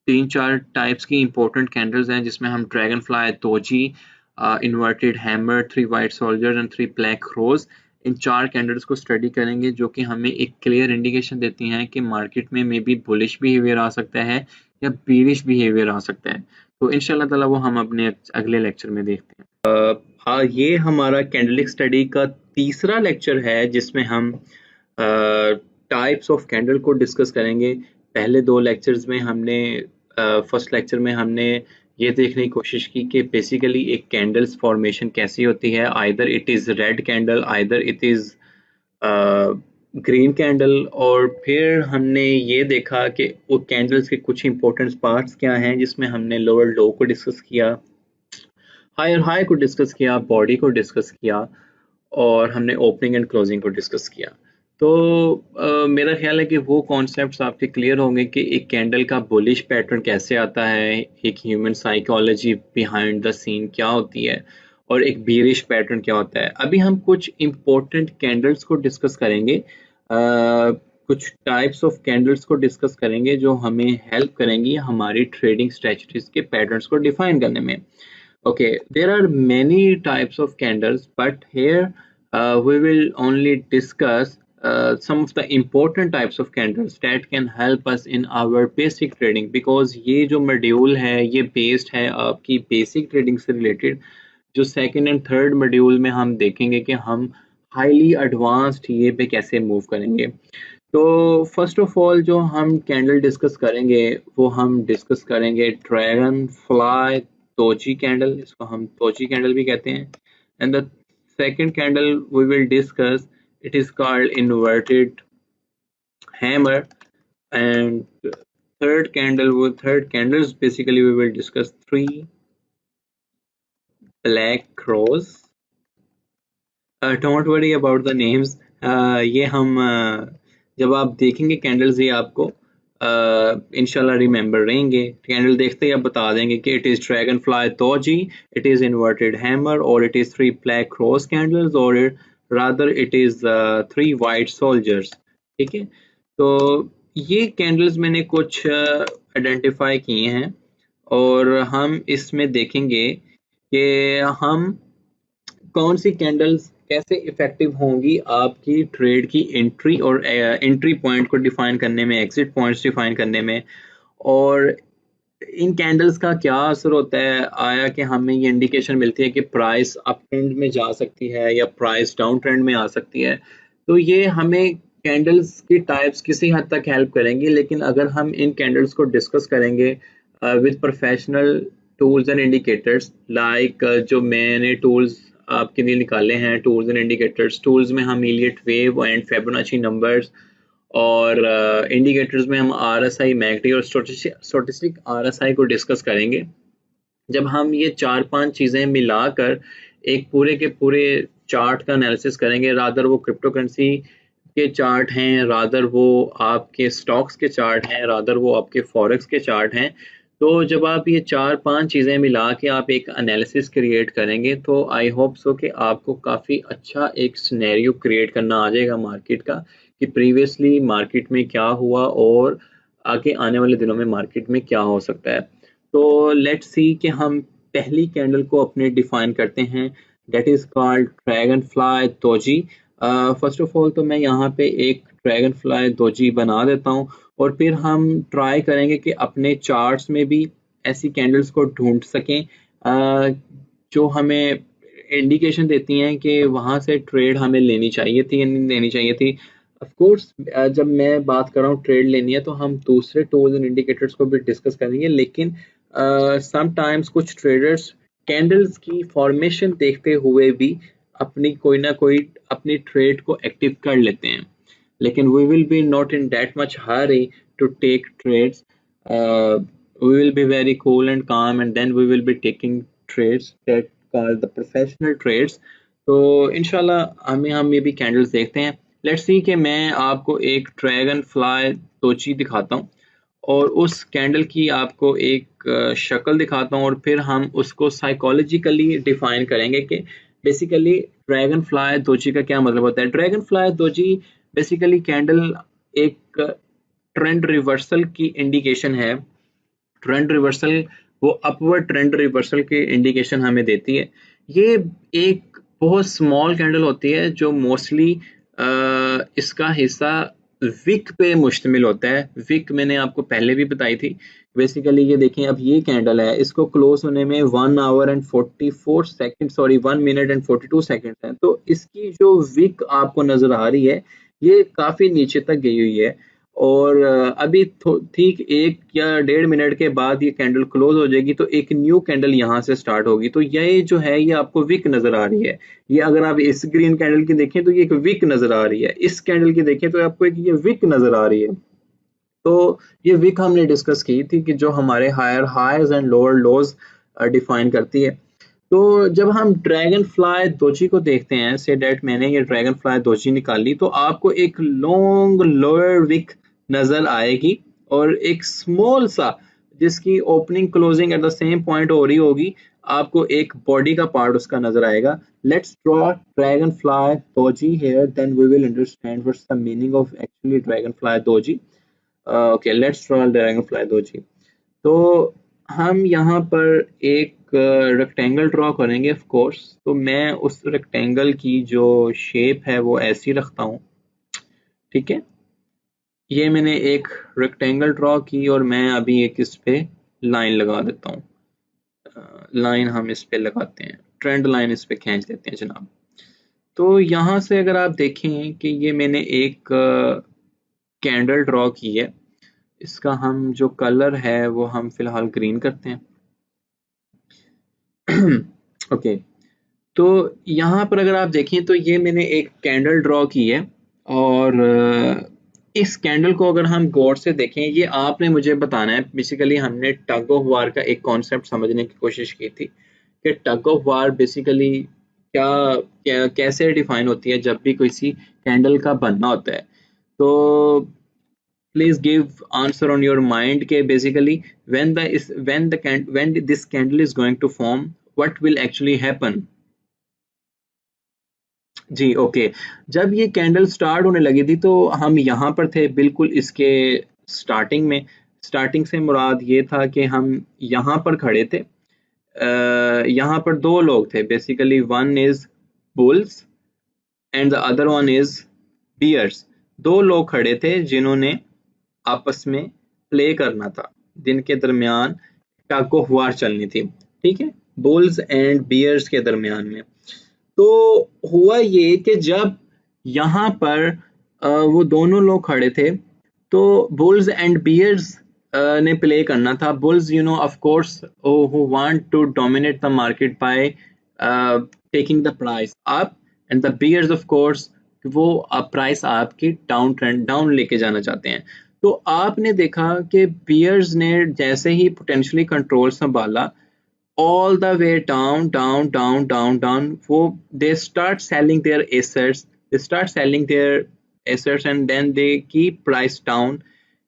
3-4 टाइप्स की इंपॉर्टेंट कैंडल्स हैं जिसमें हम dragonfly, doji, inverted hammer, 3 white soldier and 3 black crows, इन 4 कैंडल्स को स्टडी करेंगे जो कि हमें एक क्लियर इंडिकेशन देती हैं कि मार्केट में मे बी बुलिश बिहेवियर आ सकता है या बीरिश बिहेवियर आ सकता है। तो इंशाल्लाह ताला वो हम अपने अगले लेक्चर में देखते हैं। हाँ, ये हमारा कैंडलिक स्टडी का तीसरा लेक्चर है जिसमें हम टाइप्स ऑफ कैंडल को डिस्कस करेंगे। पहले 2 लेक्चर्स में हमने फर्स्ट लेक्चर में हमने ये देखने की कोशिश की कि बेसिकली एक कैंडल्स फॉर्मेशन कैसी होती है, either it is red candle, either it is green candle, और फिर हमने ये देखा कि वो कैंडल्स के कुछ इंपॉर्टेंट पार्ट्स क्या हैं जिसमें हमने लोअर लो को डिस्कस किया, हायर हाई को डिस्कस किया, बॉडी को डिस्कस किया, और हमने ओपनिंग एंड क्लोजिंग को डिस्कस किया। तो मेरा ख्याल है कि वो कॉन्सेप्ट्स आपके क्लियर होंगे कि एक कैंडल का बुलिश पैटर्न कैसे आता है, एक human psychology behind the scene क्या होती है, और एक बीरिश पैटर्न क्या होता है। अभी हम कुछ इम्पोर्टेंट कैंडल्स को डिस्कस करेंगे, कुछ टाइप्स ऑफ कैंडल्स को डिस्कस करेंगे जो हमें हेल्प करेंगी हमारी ट्रेडिंग स्ट्रेटजीज के पैटर्न्स को डिफाइन करने में। Okay, there are many types of candles, but here we will only discuss some of the important types of candles that can help us in our basic trading, because ये जो मॉड्यूल है ये बेस्ड है आपकी बेसिक ट्रेडिंग से रिलेटेड। जो सेकंड एंड थर्ड मॉड्यूल में हम देखेंगे कि हम हाईली एडवांस्ड ये पे कैसे मूव करेंगे। तो फर्स्ट ऑफ ऑल जो हम कैंडल डिस्कस करेंगे वो हम डिस्कस करेंगे ड्रैगन फ्लाई तोजी कैंडल, इसको हम तोजी कैंडल भी कहते हैं। And the second candle we will discuss, it is called inverted hammer. And third candles basically we will discuss 3 black crows. Don't worry about the names. ये हम जब आप देखेंगे कैंडल्स ये आपको इंशाल्लाह रिमेंबर रहेंगे। कैंडल देखते ही आप बता देंगे कि it is dragonfly doji, it is inverted hammer, और it is 3 black crows candles, और rather it is 3 white soldiers. ठीक है, तो ये कैंडल्स मैंने कुछ आइडेंटिफाई किए हैं, और हम इसमें देखेंगे कि हम कौन सी कैंडल्स कैसे इफेक्टिव होंगी आपकी ट्रेड की एंट्री और एंट्री पॉइंट को डिफाइन करने में, एग्जिट पॉइंट्स डिफाइन करने में, और इन कैंडल्स का क्या असर होता है, आया कि हमें ये इंडिकेशन मिलती है कि प्राइस अप ट्रेंड में जा सकती है या प्राइस डाउन ट्रेंड में आ सकती है। तो ये हमें कैंडल्स की टाइप्स किसी हद तक हेल्प करेंगी, लेकिन अगर हम इन कैंडल्स को डिस्कस करेंगे with professional tools and indicators, like जो मैंने टूल्स आपके लिए निकाले हैं, टूल्स एंड इंडिकेटर्स, टूल्स में हम Elliot wave and Fibonacci numbers, और इंडिकेटर्स में हम RSI, मैकडी और स्टोचस्टिक RSI को डिस्कस करेंगे। जब हम ये 4-5 चीज़ें मिलाकर एक पूरे के पूरे चार्ट का एनालिसिस करेंगे, रादर वो क्रिप्टो करेंसी के चार्ट हैं, रादर वो आपके स्टॉक्स के चार्ट हैं, रादर वो आपके फॉरेक्स के चार्ट हैं, तो जब आप ये 4-5 चीज़ें मिला के आप एक एनालिसिस क्रिएट करेंगे, तो आई होप सो कि आपको काफ़ी अच्छा एक सिनेरियो क्रिएट करना आ जाएगा मार्केट का, कि प्रीवियसली मार्केट में क्या हुआ और आगे आने वाले दिनों में मार्केट में क्या हो सकता है। तो लेट्स सी कि हम पहली कैंडल को अपने डिफाइन करते हैं, that is called dragon fly doji. First of all तो मैं यहाँ पे एक ड्रैगन फ्लाई दोजी बना देता हूँ, और फिर हम ट्राई करेंगे कि अपने चार्ट्स में भी ऐसी कैंडल्स को ढूंढ सकें जो हमें इंडिकेशन देती हैं कि वहाँ से ट्रेड हमें लेनी चाहिए थी या नहीं लेनी चाहिए थी। ऑफ कोर्स जब मैं बात कर रहा हूँ ट्रेड लेनी है, तो हम दूसरे टूल्स एंड इंडिकेटर्स को भी डिस्कस करेंगे, लेकिन समटाइम्स कुछ ट्रेडर्स कैंडल्स की फॉर्मेशन देखते हुए भी अपनी कोई ना कोई अपनी ट्रेड को एक्टिव कर लेते हैं, लेकिन we will be not in that much hurry to take trades. we will be very cool and calm, and then we will be taking trades that called the professional trades। तो इंशाल्लाह हम ये भी कैंडल्स देखते हैं। लेट्स सी कि मैं आपको एक ड्रैगन फ्लाई तोची दिखाता हूँ, और उस कैंडल की आपको एक शक्ल दिखाता हूँ, और फिर हम उसको साइकोलॉजिकली डिफाइन करेंगे कि बेसिकली ड्रैगन फ्लाई दोजी का क्या मतलब होता है। Dragonfly doji basically candle एक ट्रेंड रिवर्सल की इंडिकेशन है। ट्रेंड रिवर्सल, वो अपवर्ड ट्रेंड रिवर्सल की इंडिकेशन हमें देती है। ये एक बहुत स्मॉल कैंडल होती है जो मोस्टली इसका हिस्सा विक पे मुश्तमिल होता है। विक मैंने आपको पहले भी बताई थी। बेसिकली ये देखें, अब ये कैंडल है, इसको क्लोज होने में 1 our and 44 second, sorry 1 minute and 42 second है। तो इसकी जो विक आपको नजर आ रही है, ये काफी नीचे तक गई हुई है, और अभी ठीक 1 या 1.5 मिनट के बाद ये कैंडल क्लोज हो जाएगी, तो एक न्यू कैंडल यहाँ से स्टार्ट होगी। तो ये जो है ये आपको विक नजर आ रही है। ये अगर आप इस ग्रीन कैंडल की देखें तो ये एक विक नजर आ रही है, इस कैंडल की देखें तो आपको एक ये विक नजर आ रही है। तो ये विक हमने डिस्कस की थी कि जो हमारे higher highs and lower lows define करती है। तो जब हम ड्रैगन फ्लाई दोची को देखते हैं, से डेट मैंने ये ड्रैगन फ्लाई दोची निकाली, तो आपको एक लॉन्ग लोअर विक नजर आएगी, और एक स्मॉल सा जिसकी opening closing at the same point हो रही होगी, आपको एक बॉडी का पार्ट उसका नजर आएगा। Let's draw dragonfly doji here, then we will understand what's the meaning of actually dragonfly doji. Okay, let's draw dragonfly doji. तो हम यहाँ पर एक रेक्टेंगल ड्रॉ करेंगे ऑफ कोर्स। तो मैं उस रेक्टेंगल की जो शेप है वो ऐसी रखता हूँ, ठीक है। ये मैंने एक रेक्टेंगल ड्रॉ की, और मैं अभी एक इस पे लाइन लगा देता हूँ। लाइन हम इस पे लगाते हैं, ट्रेंड लाइन इस पे खींच देते हैं जनाब। तो यहाँ से अगर आप देखें कि ये मैंने एक कैंडल ड्रॉ की है, इसका हम जो कलर है वो हम फिलहाल ग्रीन करते हैं। ओके, तो यहाँ पर अगर आप देखें तो ये मैंने एक कैंडल ड्रॉ की है, और इस कैंडल को अगर हम गौर से देखें, ये आपने मुझे बताना है। बेसिकली हमने टग ऑफ वार का एक कॉन्सेप्ट समझने की कोशिश की थी कि टग ऑफ वार बेसिकली कैसे डिफाइन होती है जब भी किसी कैंडल का बनना होता है। तो please give answer on your mind के basically when this candle is going to form, what will actually happen। जी ओके, जब ये कैंडल स्टार्ट होने लगी थी तो हम यहाँ पर थे बिल्कुल इसके स्टार्टिंग में। स्टार्टिंग से मुराद ये था कि हम यहाँ पर खड़े थे। यहाँ पर दो लोग थे basically, one is bulls and the other one is bears. दो लोग खड़े थे जिन्होंने आपस में प्ले करना था। दिन के दरमियान टग ऑफ वार चलनी थी, ठीक है, बुल्स एंड बियर्स के दरमियान में। तो हुआ ये कि जब यहाँ पर वो दोनों लोग खड़े थे, तो बुल्स एंड बियर्स ने प्ले करना था। Bulls, you know, of course, who want to dominate the market by taking the price up, and the bears of course वो प्राइस आपकी डाउन ट्रेंड डाउन लेके जाना चाहते हैं। तो आपने देखा कि बियर्स ने जैसे ही पोटेंशियली कंट्रोल संभाला, all the way down, down, down, down, down, वो they start selling their assets, they start selling their assets, and then they keep price down,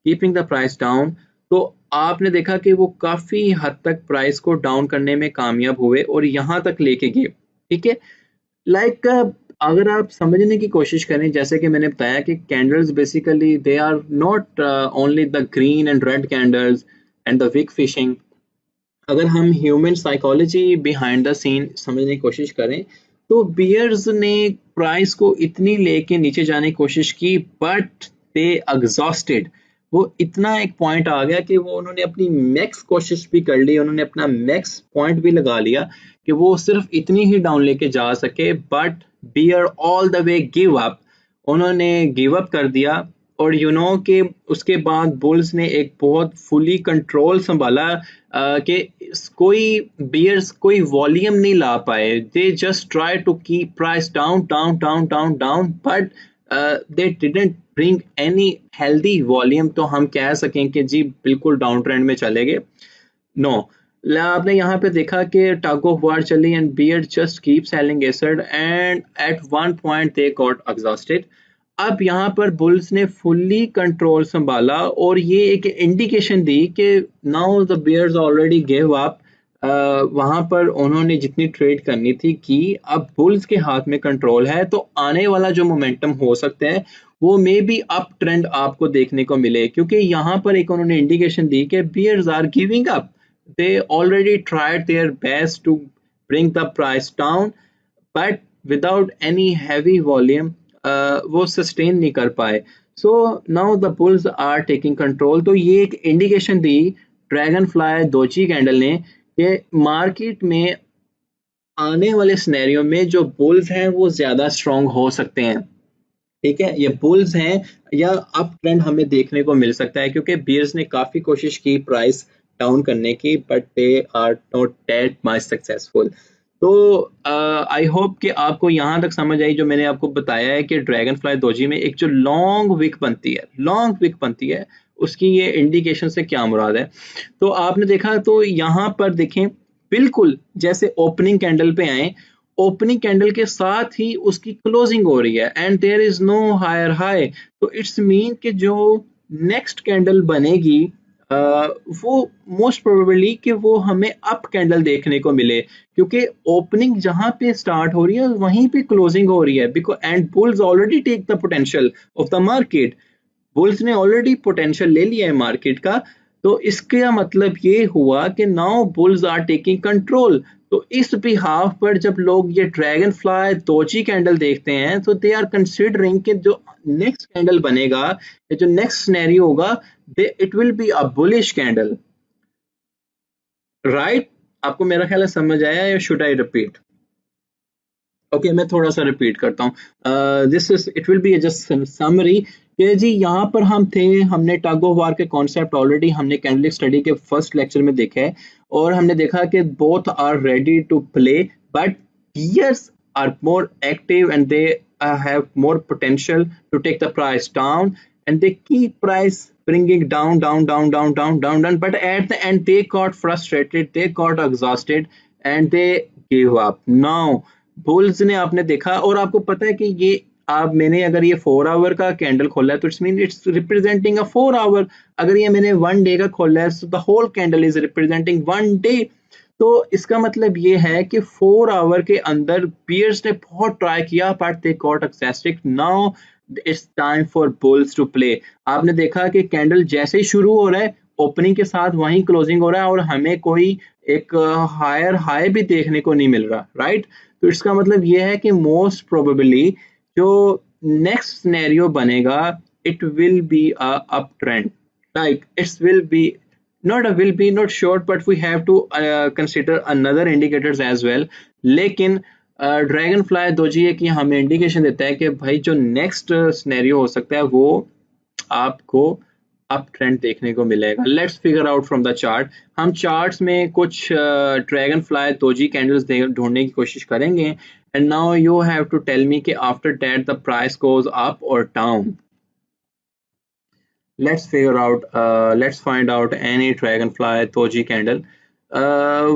keeping the price down। तो आपने देखा कि वो काफी हद तक प्राइस को डाउन करने में कामयाब हुए और यहाँ तक लेके गए, ठीक है। लाइक अगर आप समझने की कोशिश करें, जैसे कि मैंने बताया कि candles basically they are not only the green and red candles and the wick fishing. अगर हम human psychology behind the scene समझने की कोशिश करें, तो बियर्स ने प्राइस को इतनी लेके नीचे जाने की कोशिश की, बट दे एग्जॉस्टेड। वो इतना एक पॉइंट आ गया कि वो उन्होंने अपनी मैक्स कोशिश भी कर ली, उन्होंने अपना मैक्स पॉइंट भी लगा लिया कि वो सिर्फ इतनी ही डाउन लेके जा सके, but bear all the way give up, उन्होंने गिव अप कर दिया। और यू नो कि उसके बाद बुल्स ने एक बहुत फुली कंट्रोल संभाला कि कोई बियर्स कोई वॉल्यूम नहीं ला पाए। They just try to keep price down down down down down, but they didn't bring any healthy volume. तो हम कह सकें कि जी बिल्कुल डाउन ट्रेंड में चले गए। नो, आपने यहाँ पे देखा कि टग ऑफ वार चली and bear just keep selling asset and at one point they got exhausted. अब यहाँ पर बुल्स ने फुल्ली कंट्रोल संभाला और ये एक इंडिकेशन दी कि now the bears already give up. वहां पर उन्होंने जितनी ट्रेड करनी थी की, अब बुल्स के हाथ में कंट्रोल है। तो आने वाला जो मोमेंटम हो सकता है वो मे बी अप ट्रेंड आपको देखने को मिले, क्योंकि यहाँ पर एक उन्होंने इंडिकेशन दी कि bears are giving up, they already tried their best to bring the price down, but without any heavy volume वो सस्टेन नहीं कर पाए। So now the bulls are taking control. तो ये एक इंडिकेशन दी ड्रैगन फ्लाई दोची कैंडल ने कि मार्केट में आने वाले सिनेरियो में जो बुल्स हैं वो ज्यादा स्ट्रॉन्ग हो सकते हैं, ठीक है। ये बुल्स हैं या अप ट्रेंड हमें देखने को मिल सकता है, क्योंकि बियर्स ने काफी कोशिश की प्राइस डाउन करने की, but they are not that much successful. तो आई होप कि आपको यहाँ तक समझ आई जो मैंने आपको बताया है कि ड्रैगन फ्लाई दोजी में एक जो लॉन्ग विक बनती है उसकी ये इंडिकेशन से क्या मुराद है। तो आपने देखा, तो यहाँ पर देखें बिल्कुल जैसे ओपनिंग कैंडल पे आए, ओपनिंग कैंडल के साथ ही उसकी क्लोजिंग हो रही है and there is no higher high. तो इट्स मीन कि जो नेक्स्ट कैंडल बनेगी वो मोस्ट प्रोबेबली कि वो हमें अप कैंडल देखने को मिले, क्योंकि ओपनिंग जहां पे स्टार्ट हो रही है वहीं पे क्लोजिंग हो रही है। Because and bulls already take the potential of the market, bulls ने ऑलरेडी पोटेंशियल ले लिया है मार्केट का। तो इसका मतलब ये हुआ कि now bulls are taking control. तो इस बिहाफ पर जब लोग ये ड्रैगन फ्लाई दोजी कैंडल देखते हैं, तो दे आर कंसिडरिंग कि जो नेक्स्ट कैंडल बनेगा या जो नेक्स्ट सिनेरियो होगा, it will be a bullish candle, right. आपको मेरा ख्याल है समझ आया, या शुड आई रिपीट? ओके, मैं थोड़ा सा रिपीट करता हूँ। This is it will be just summary कि जी यहाँ पर हम थे, हमने टग ऑफ वार के कॉन्सेप्ट ऑलरेडी हमने कैंडलिक स्टडी के फर्स्ट लेक्चर में देखा है, और हमने देखा कि both are ready to play, but bears are more active and they have more potential to take the price down, and they keep price bringing down down down down down down down, but at the end they got frustrated, they got exhausted and they gave up. Now bulls ने आपने देखा, और आपको पता है कि ये आप मैंने अगर ये 4 आवर का कैंडल खोला है तो it's mean it's representing a 4 hour. अगर ये मैंने 1 डे का खोला है तो the whole candle is representing 1 day. तो इसका मतलब ये है कि 4 आवर के अंदर बियर्स ने बहुत ट्राई किया, but they got exhausted. Now it's time for bulls to play. आपने देखा कि कैंडल जैसे ही शुरू हो रहा है, ओपनिंग के साथ वहीं क्लोजिंग हो रहा है, और हमें कोई एक हायर हाई भी देखने को नहीं मिल रहा, राइट। तो इसका मतलब ये है कि मोस्ट प्रोबेबली जो नेक्स्ट सिनेरियो बनेगा, it will be a up trend, like it's will be not a will be not short, but we have to consider another indicators as well. लेकिन ड्रैगन फ्लाई दोजी है कि हमें इंडिकेशन देता है कि भाई जो नेक्स्ट सिनेरियो हो सकता है वो आपको अप ट्रेंड देखने को मिलेगा. Let's figure out from the chart. हम चार्ट्स में कुछ ड्रैगन फ्लाई दोजी कैंडल्स ढूंढने की कोशिश करेंगे. And now you have to tell me कि after that the price goes up और down. Let's find out any dragonfly doji candle.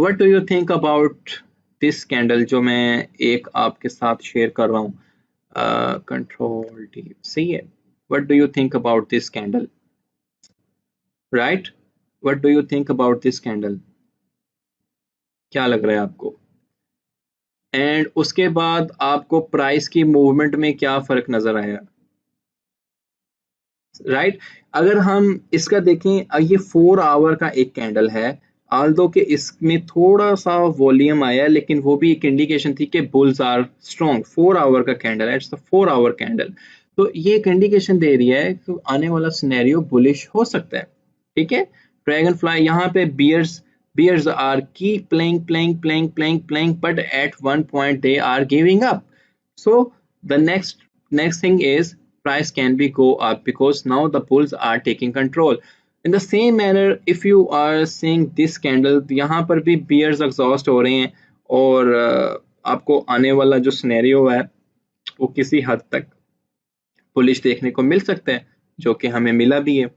What do you think about this candle जो मैं एक आपके साथ शेयर कर रहा हूँ? Control D. सही है. What do you think about this candle? Right? What do you think about this candle? क्या लग रहा है आपको? एंड उसके बाद आपको प्राइस की मूवमेंट में क्या फर्क नजर आया? राइट अगर हम इसका देखें ये 4 आवर का एक कैंडल है. आल्दो कि इसमें थोड़ा सा वॉल्यूम आया लेकिन वो भी एक इंडिकेशन थी कि बुल्स आर स्ट्रॉन्ग. 4 आवर का कैंडल है. It's 4 our candle. तो ये एक इंडिकेशन दे रही है कि आने वाला सिनेरियो बुलिश हो सकता है. ठीक है. ड्रैगन फ्लाई यहाँ पे bears are keep playing but at one point they are giving up. So the next thing is price can be go up because now the bulls are taking control. In the same manner if you are seeing this candle यहाँ पर भी bears exhaust हो रहे हैं और आपको आने वाला जो सिनेरियो है वो किसी हद तक बुलिश देखने को मिल सकता है जो कि हमें मिला भी है.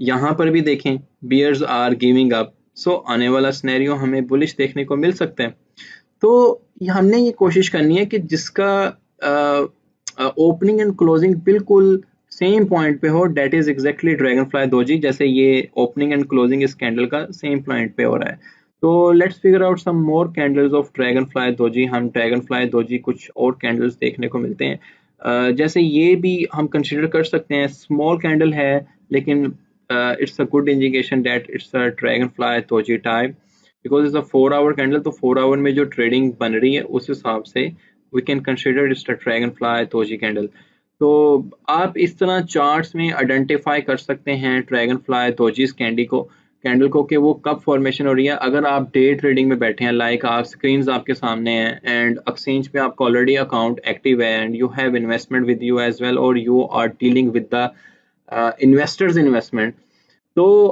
यहाँ पर भी देखें bears are giving up. सो आने वाला सिनेरियो हमें बुलिश देखने को मिल सकता है. तो हमने ये कोशिश करनी है कि जिसका ओपनिंग एंड क्लोजिंग बिल्कुल सेम पॉइंट पे हो. That is exactly dragonfly doji. जैसे ये ओपनिंग एंड क्लोजिंग इस कैंडल का सेम पॉइंट पे हो रहा है. तो let's figure out some more candles of dragonfly doji. हम ड्रैगन फ्लाई दोजी कुछ और कैंडल्स देखने को मिलते हैं. जैसे ये भी हम कंसिडर कर सकते हैं. स्मॉल कैंडल है लेकिन it's a good indication that it's a dragonfly doji type because it's a 4 hour candle. तो 4 hour में जो ट्रेडिंग बन रही है उस हिसाब से we can consider it's a dragonfly doji candle. तो आप इस तरह चार्ट्स में आइडेंटिफाई कर सकते हैं ड्रैगनफ्लाई दोजीज कैंडल को कि वो कब फॉर्मेशन हो रही है. अगर आप डे ट्रेडिंग में बैठे हैं लाइक आप स्क्रीन्स आपके सामने हैं एंड एक्सचेंज पे आपका ऑलरेडी अकाउंट एक्टिव है and you have investment with you as well और you are dealing with the investors investment. तो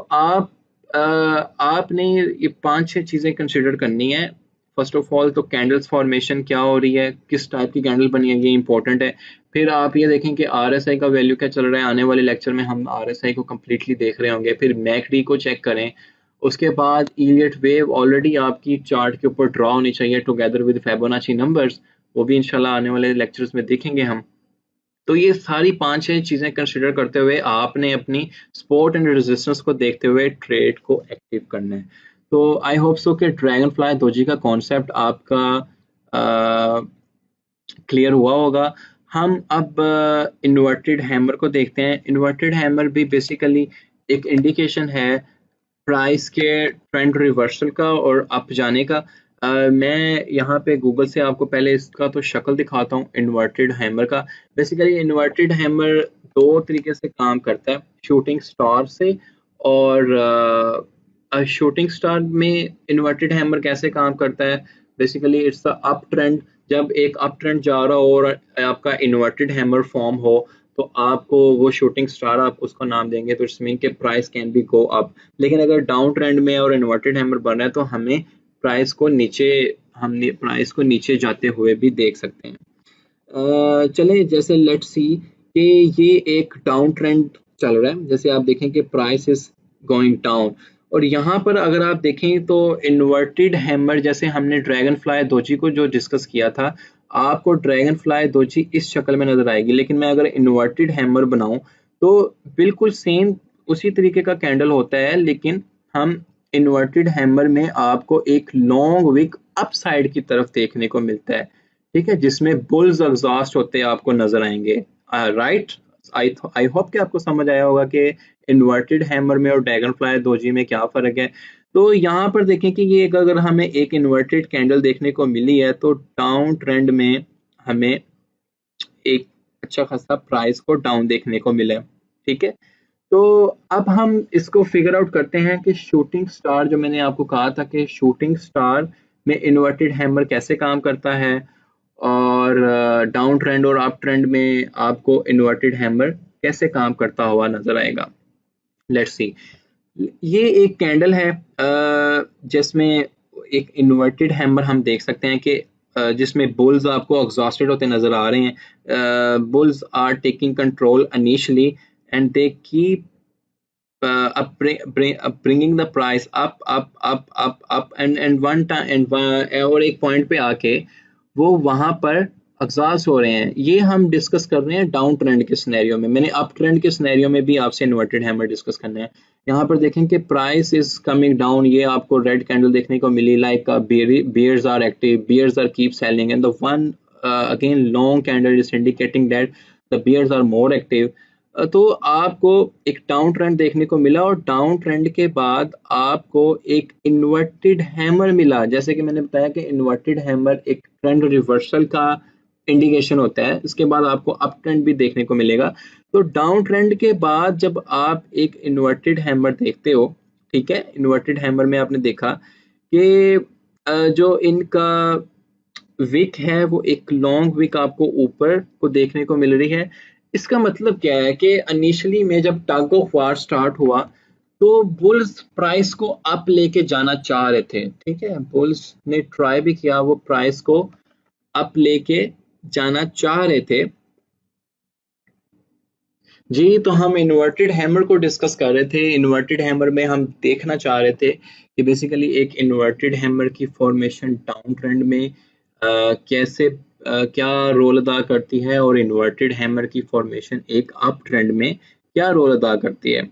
आपने ये 5-6 चीज़ें कंसिडर करनी है. फर्स्ट ऑफ ऑल तो कैंडल्स फॉर्मेशन क्या हो रही है, किस टाइप की कैंडल बनी है, ये इंपॉर्टेंट है. फिर आप ये देखें कि आरएसआई का वैल्यू क्या चल रहा है. आने वाले लेक्चर में हम आरएसआई को कम्प्लीटली देख रहे होंगे. फिर मैकडी को चेक करें. उसके बाद इलियट वेव ऑलरेडी आपकी चार्ट के ऊपर ड्रॉ होनी चाहिए टुगेदर विद फिबोनाची नंबर्स. वो भी इंशाल्लाह आने वाले लेक्चर्स में देखेंगे हम. तो ये सारी 5-6 चीज़ें कंसिडर करते हुए आपने अपनी सपोर्ट एंड रेजिस्टेंस को देखते हुए ट्रेड को एक्टिव करना है. तो आई होप सो कि ड्रैगन फ्लाई दोजी का कॉन्सेप्ट आपका क्लियर हुआ होगा. हम अब इन्वर्टेड हैमर को देखते हैं. इन्वर्टेड हैमर भी बेसिकली एक इंडिकेशन है प्राइस के ट्रेंड रिवर्सल का और अप जाने का. मैं यहाँ पे गूगल से आपको पहले इसका तो शक्ल दिखाता हूँ इन्वर्टेड हैमर का. बेसिकली इन्वर्टेड हैमर 2 तरीके से काम करता है. शूटिंग स्टार से और शूटिंग स्टार में इन्वर्टेड हैमर कैसे काम करता है. Basically it's the up trend. जब एक अप ट्रेंड जा रहा हो और आपका इन्वर्टेड हैमर फॉर्म हो तो आपको वो शूटिंग स्टार आप उसको नाम देंगे तो इट्स मीन के price can be go up. लेकिन अगर डाउन ट्रेंड में और इन्वर्टेड हैमर बन रहा है तो हमें प्राइस को नीचे जाते हुए भी देख सकते हैं. चलें जैसे लेट्स सी कि ये एक डाउन ट्रेंड चल रहा है. जैसे आप देखें कि प्राइस इज गोइंग डाउन और यहाँ पर अगर आप देखें तो इन्वर्टेड हैमर जैसे हमने ड्रैगन फ्लाई दोजी को जो डिस्कस किया था आपको ड्रैगन फ्लाई दोजी इस शक्ल में नजर आएगी. लेकिन मैं अगर इन्वर्टेड हैमर बनाऊं तो बिल्कुल सेम उसी तरीके का कैंडल होता है लेकिन हम इन्वर्टेड हैमर में आपको एक लॉन्ग विक अपसाइड की तरफ देखने को मिलता है. ठीक है. जिसमें बुल्स एग्जॉस्ट होते आपको नजर आएंगे. राइट. आई होप कि आपको समझ आया होगा कि इन्वर्टेड हैमर में और ड्रैगन फ्लाई दोजी में क्या फर्क है. तो यहाँ पर देखें कि ये अगर हमें एक इन्वर्टेड कैंडल देखने को मिली है तो डाउन ट्रेंड में हमें एक अच्छा खासा प्राइस को डाउन देखने को मिला है. ठीक है. तो अब हम इसको फिगर आउट करते हैं कि शूटिंग स्टार, जो मैंने आपको कहा था कि शूटिंग स्टार में इन्वर्टेड हैमर कैसे काम करता है, और डाउन ट्रेंड और अप ट्रेंड में आपको इन्वर्टेड हैमर कैसे काम करता हुआ नजर आएगा। लेट्स सी, ये एक कैंडल है जिसमें एक इन्वर्टेड हैमर हम देख सकते हैं कि जिसमें बुल्स आपको एग्जॉस्टेड होते नजर आ रहे हैं। Bulls are taking control initially and they keep bringing the price up and one time and और एक पॉइंट पे आके वो वहां पर एग्जॉस्ट हो रहे हैं। ये हम डिस्कस कर रहे हैं डाउन ट्रेंड के सिनेरियो में। मैंने अप ट्रेंड के सिनेरियो में भी आपसे इन्वर्टेड हैमर डिस्कस करना है। यहाँ पर देखें कि प्राइस इज कमिंग डाउन, ये आपको रेड कैंडल देखने को मिली, like bears are active, bears are keep selling and the one again long candle is indicating that the bears are more active। तो आपको एक डाउन ट्रेंड देखने को मिला और डाउन ट्रेंड के बाद आपको एक इन्वर्टेड हैमर मिला। जैसे कि मैंने बताया कि इन्वर्टेड हैमर एक ट्रेंड रिवर्सल का इंडिकेशन होता है। इसके बाद आपको अप ट्रेंड भी देखने को मिलेगा। तो डाउन ट्रेंड के बाद जब आप एक इन्वर्टेड हैमर देखते हो, ठीक है, इन्वर्टेड हैमर में आपने देखा कि जो इनका विक है वो एक लॉन्ग विक आपको ऊपर को देखने को मिल रही है। इसका मतलब क्या है कि इनिशियली में जब टग ऑफ वार स्टार्ट हुआ तो बुल्स प्राइस को अप लेके जाना चाह रहे थे, ठीक है, बुल्स ने ट्राई भी किया, वो प्राइस को अप लेके जाना चाह रहे थे। जी, तो हम इन्वर्टेड हैमर को डिस्कस कर रहे थे। इन्वर्टेड हैमर में हम देखना चाह रहे थे कि बेसिकली एक इन्वर्टेड हैमर की फॉर्मेशन डाउन ट्रेंड में कैसे क्या रोल अदा करती है और इन्वर्टेड हैमर की फॉर्मेशन एक अप ट्रेंड में क्या रोल अदा करती है।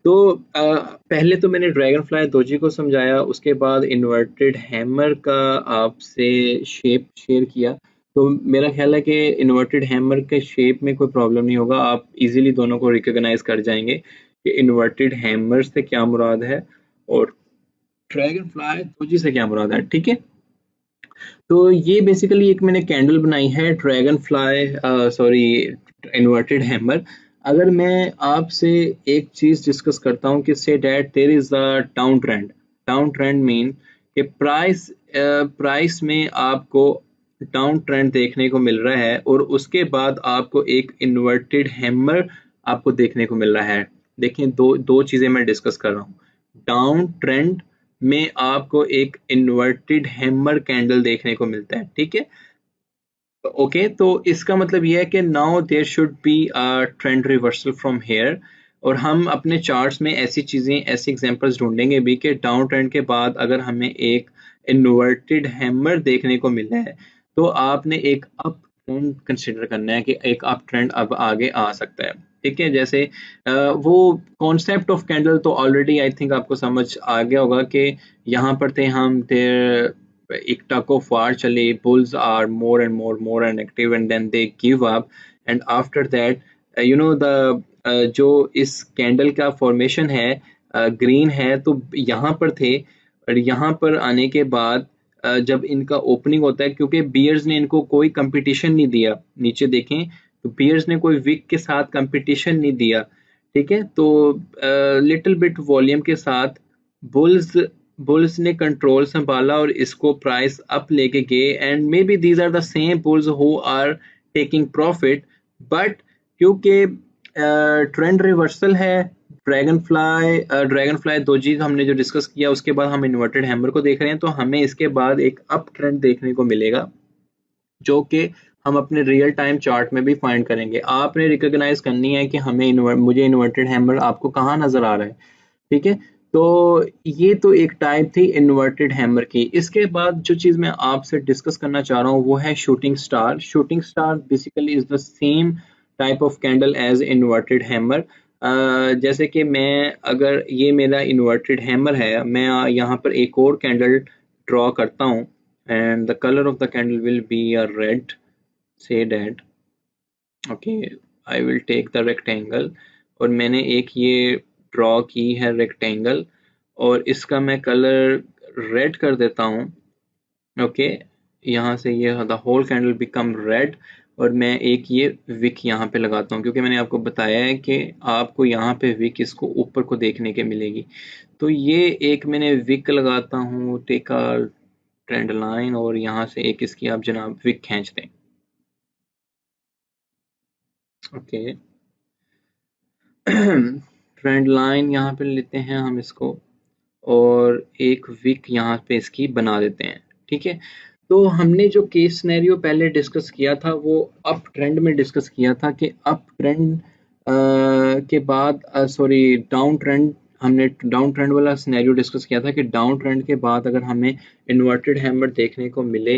तो पहले तो मैंने ड्रैगन फ्लाई दोजी को समझाया, उसके बाद इन्वर्टेड हैमर का आपसे शेप शेयर किया। तो मेरा ख्याल है कि इन्वर्टेड हैमर के शेप में कोई प्रॉब्लम नहीं होगा, आप इजीली दोनों को रिकॉग्नाइज कर जाएंगे कि इन्वर्टेड हैमर से क्या मुराद है और ड्रैगन फ्लाई दोजी से क्या मुराद है, ठीक है। तो ये बेसिकली एक मैंने कैंडल बनाई है dragon fly, sorry, inverted hammer. अगर मैं आपसे एक चीज डिस्कस करता हूँ कि say that there is a downtrend. Downtrend mean कि प्राइस में आपको डाउन ट्रेंड देखने को मिल रहा है और उसके बाद आपको एक इन्वर्टेड हैमर आपको देखने को मिल रहा है। देखिए, दो दो चीजें मैं डिस्कस कर रहा हूँ। डाउन ट्रेंड में आपको एक इन्वर्टेड हैमर कैंडल देखने को मिलता है, ठीक है। ओके, तो इसका मतलब यह है कि now there should be a trend reversal from here. और हम अपने चार्ट्स में ऐसी चीजें, ऐसे एग्जांपल्स ढूंढेंगे भी कि डाउन ट्रेंड के बाद अगर हमें एक इन्वर्टेड हैमर देखने को मिला है तो आपने एक अप ट्रेंड कंसिडर करना है कि एक अप ट्रेंड अब आगे आ सकता है, ठीक है। जैसे वो कॉन्सेप्ट ऑफ कैंडल तो ऑलरेडी आई थिंक आपको समझ आ गया होगा कि यहाँ पर थे हम, देर एक टग ऑफ वार चले, bulls are more and active and then they give up and after that you know the जो इस कैंडल का फॉर्मेशन है ग्रीन है, तो यहाँ पर थे और यहाँ पर आने के बाद जब इनका ओपनिंग होता है, क्योंकि बियर्स ने इनको कोई कंपटीशन नहीं दिया, नीचे देखें तो बियर्स ने कोई विक के साथ कंपटीशन नहीं दिया, ठीक है। तो लिटिल बिट वॉल्यूम के साथ बुल्स बुल्स ने कंट्रोल संभाला और इसको प्राइस अप लेके गए and may be these are the same bulls who are taking profit. But क्योंकि ट्रेंड रिवर्सल है, ड्रैगन फ्लाई दो चीज हमने जो डिस्कस किया, उसके बाद हम इन्वर्टेड हैमर को देख रहे हैं, तो हमें इसके बाद एक अप ट्रेंड देखने को मिलेगा जो कि हम अपने रियल टाइम चार्ट में भी फाइंड करेंगे। आपने रिकॉग्नाइज करनी है कि हमें मुझे इन्वर्टेड हैमर आपको कहाँ नजर आ रहा है, ठीक है। तो ये तो एक टाइप थी इन्वर्टेड हैमर की। इसके बाद जो चीज मैं आपसे डिस्कस करना चाह रहा हूँ वो है shooting star. Shooting star basically is the same type of candle as inverted hammer. जैसे कि मैं, अगर ये मेरा इन्वर्टेड हैमर है, मैं यहाँ पर एक और कैंडल ड्रॉ करता हूँ and the color of the candle will be a red, say that, okay, I will take the rectangle और मैंने एक ये ड्रॉ की है रेक्टेंगल और इसका मैं कलर रेड कर देता हूँ, ओके। यहाँ से ये the whole candle become red और मैं एक ये विक यहाँ पे लगाता हूँ, क्योंकि मैंने आपको बताया है कि आपको यहाँ पे विक इसको ऊपर को देखने के मिलेगी। तो ये एक मैंने विक लगाता हूँ, टेक अ ट्रेंड लाइन, और यहाँ से एक इसकी आप जनाब विक खींच दें। ओके, ट्रेंड लाइन यहाँ पे लेते हैं हम इसको, और एक विक यहाँ पे इसकी बना देते हैं। ठीक है, तो हमने जो केस सिनेरियो पहले डिस्कस किया था वो अप ट्रेंड में डिस्कस किया था कि अप ट्रेंड के बाद, सॉरी, डाउन ट्रेंड, हमने डाउन ट्रेंड वाला सिनेरियो डिस्कस किया था कि डाउन ट्रेंड के बाद अगर हमें इन्वर्टेड हैमर देखने को मिले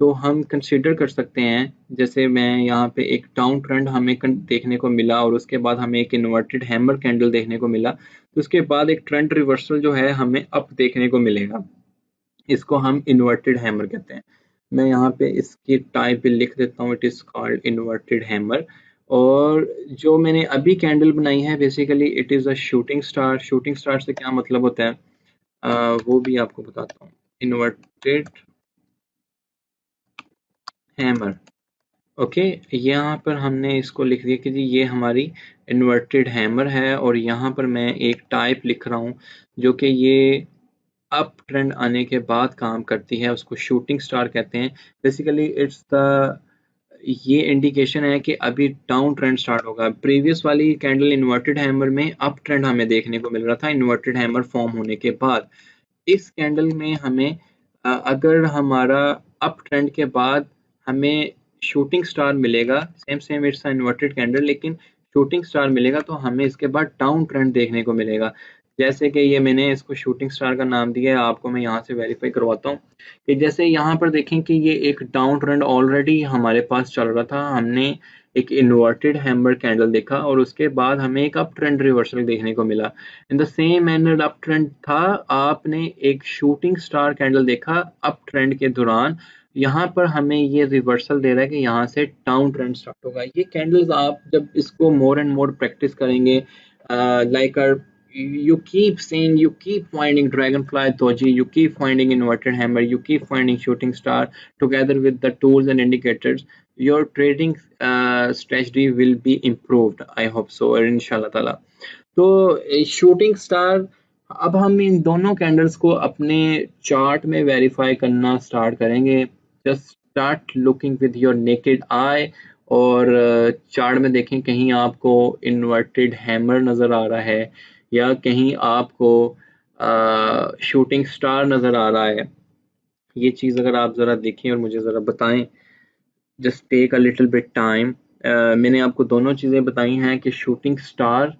तो हम कंसीडर कर सकते हैं, जैसे मैं यहाँ पे एक डाउन ट्रेंड हमें देखने को मिला और उसके बाद हमें एक इन्वर्टेड हैमर कैंडल देखने को मिला, तो उसके बाद एक ट्रेंड रिवर्सल जो है हमें अप देखने को मिलेगा। इसको हम इन्वर्टेड हैमर कहते हैं। मैं यहाँ पे इसकी टाइप भी लिख देता हूँ, it is called inverted hammer. और जो मैंने अभी कैंडल बनाई है basically it is a shooting star. Shooting star से क्या मतलब होता है वो भी आपको बताता हूँ। इन्वर्टेड हैमर, ओके, यहाँ पर हमने इसको लिख दिया कि जी ये हमारी इन्वर्टेड हैमर है, और यहाँ पर मैं एक टाइप लिख रहा हूँ जो कि ये अप ट्रेंड आने के बाद काम करती है, उसको शूटिंग स्टार कहते हैं। बेसिकली इट्स द, ये इंडिकेशन है कि अभी डाउन ट्रेंड स्टार्ट होगा। प्रीवियस वाली कैंडल इन्वर्टेड हैमर में अप ट्रेंड हमें देखने को मिल रहा था इन्वर्टेड हैमर फॉर्म होने के बाद। इस कैंडल में हमें अगर हमारा अप ट्रेंड के बाद हमें शूटिंग स्टार मिलेगा, same same it's inverted candle, लेकिन शूटिंग स्टार मिलेगा तो हमें इसके बाद डाउन ट्रेंड देखने को मिलेगा। जैसे कि ये मैंने इसको शूटिंग स्टार का नाम दिया है, आपको मैं यहाँ से वेरीफाई करवाता हूँ कि जैसे यहाँ पर देखें कि ये एक डाउन ट्रेंड ऑलरेडी हमारे पास चल रहा था, हमने एक इन्वर्टेड हैमर कैंडल देखा और उसके बाद हमें एक अप ट्रेंड रिवर्सल देखने को मिला। In the same manner up trend था, आपने एक शूटिंग स्टार कैंडल देखा अप ट्रेंड के दौरान, यहाँ पर हमें ये रिवर्सल दे रहा है कि यहाँ से डाउन ट्रेंड स्टार्ट होगा। ये कैंडल्स आप जब इसको मोर एंड मोर प्रैक्टिस करेंगे, like you keep saying, you keep finding dragonfly doji, you keep finding inverted hammer, you keep finding shooting star together with the tools and indicators, your trading strategy will be improved, I hope so, और inshallah ताला। तो शूटिंग स्टार, अब हम इन दोनों कैंडल्स को अपने चार्ट में वेरीफाई करना स्टार्ट करेंगे। Just start looking with your naked eye, और चार्ट में देखें कहीं आपको इन्वर्टेड हैमर नज़र आ रहा है या कहीं आपको शूटिंग स्टार नज़र आ रहा है। ये चीज़ अगर आप ज़रा देखें और मुझे ज़रा बताएं, just take a little bit time. मैंने आपको दोनों चीज़ें बताई हैं कि शूटिंग स्टार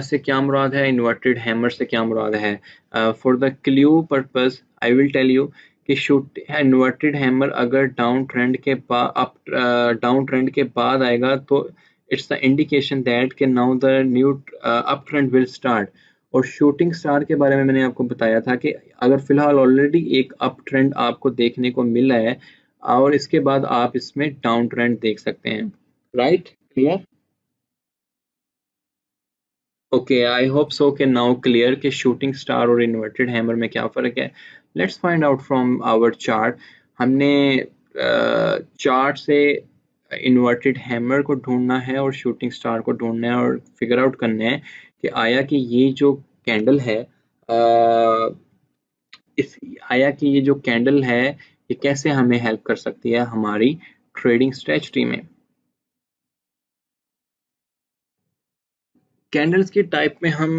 से क्या मुराद है, इन्वर्टेड हैमर से क्या मुराद है। For the clue purpose I will tell you कि शूट इन्वर्टेड हैमर अगर डाउन ट्रेंड के बाद डाउन ट्रेंड के बाद आएगा तो इट्स द इंडिकेशन दैट कि now the new uptrend will start. और शूटिंग स्टार के बारे में मैंने आपको बताया था कि अगर फिलहाल ऑलरेडी एक अप ट्रेंड आपको देखने को मिला है और इसके बाद आप इसमें डाउन ट्रेंड देख सकते हैं। Right, clear? Okay, I hope so कि नाउ क्लियर कि शूटिंग स्टार और इन्वर्टेड हैमर में क्या फ़र्क है। Let's find out from our chart. हमने चार्ट से इन्वर्टेड हैमर को ढूंढना है और शूटिंग स्टार को ढूंढना है और फिगर आउट करना है कि आया कि ये जो कैंडल है इस आया कि ये जो कैंडल है ये कैसे हमें हेल्प कर सकती है हमारी ट्रेडिंग स्ट्रेटजी में। कैंडल्स की टाइप में हम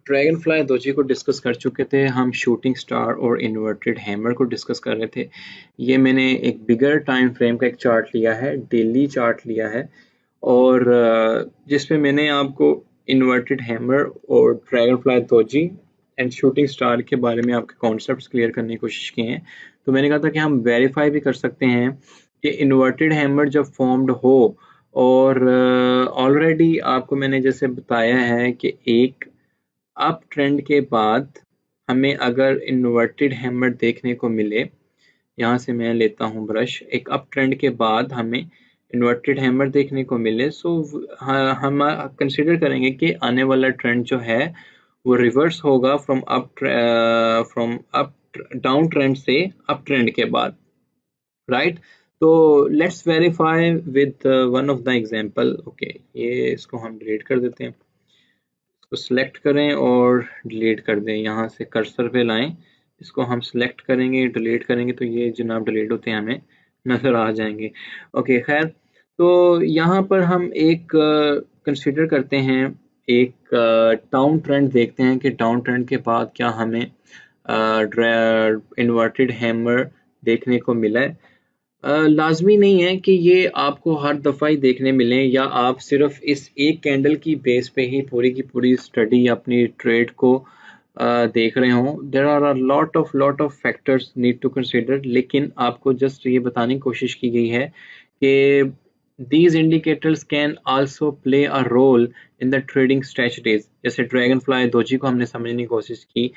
ड्रैगन फ्लाई दोजी को डिस्कस कर चुके थे, हम शूटिंग स्टार और इन्वर्टेड हैमर को डिस्कस कर रहे थे। ये मैंने एक बिगर टाइम फ्रेम का एक चार्ट लिया है, डेली चार्ट लिया है, और जिसमें मैंने आपको इन्वर्टेड हैमर और dragon fly doji and shooting star के बारे में आपके कॉन्सेप्ट्स क्लियर करने की कोशिश की हैं। तो मैंने कहा था कि हम वेरीफाई भी कर सकते हैं कि इन्वर्टेड हैमर जब फॉर्म्ड हो, और ऑलरेडी आपको मैंने जैसे बताया है कि एक अप ट्रेंड के बाद हमें अगर इन्वर्टेड हैमर देखने को मिले, यहाँ से मैं लेता हूँ ब्रश, एक अप ट्रेंड के बाद हमें इन्वर्टेड हैमर देखने को मिले, सो हम कंसिडर करेंगे कि आने वाला ट्रेंड जो है वो रिवर्स होगा फ्रॉम अप डाउन ट्रेंड से अप ट्रेंड के बाद। राइट, तो let's verify with one of the example. Okay, ये इसको हम डिलीट कर देते हैं, इसको सिलेक्ट करें और डिलीट कर दें। यहाँ से कर्सर पे लाएं, इसको हम सिलेक्ट करेंगे, डिलीट करेंगे तो ये जनाब डिलीट होते हैं हमें नज़र आ जाएंगे। ओके खैर, तो यहाँ पर हम एक कंसीडर करते हैं, एक डाउन ट्रेंड देखते हैं कि डाउन ट्रेंड के बाद क्या हमें इन्वर्टेड हैमर देखने को मिला है। लाजमी नहीं है कि ये आपको हर दफ़ा ही देखने मिले या आप सिर्फ इस एक कैंडल की बेस पे ही पूरी की पूरी स्टडी अपनी ट्रेड को देख रहे हों। There are a lot of factors need to consider, लेकिन आपको जस्ट ये बताने की कोशिश की गई है कि these indicators can also play a role in the trading strategies। जैसे ड्रैगन फ्लाई दोजी को हमने समझने की कोशिश की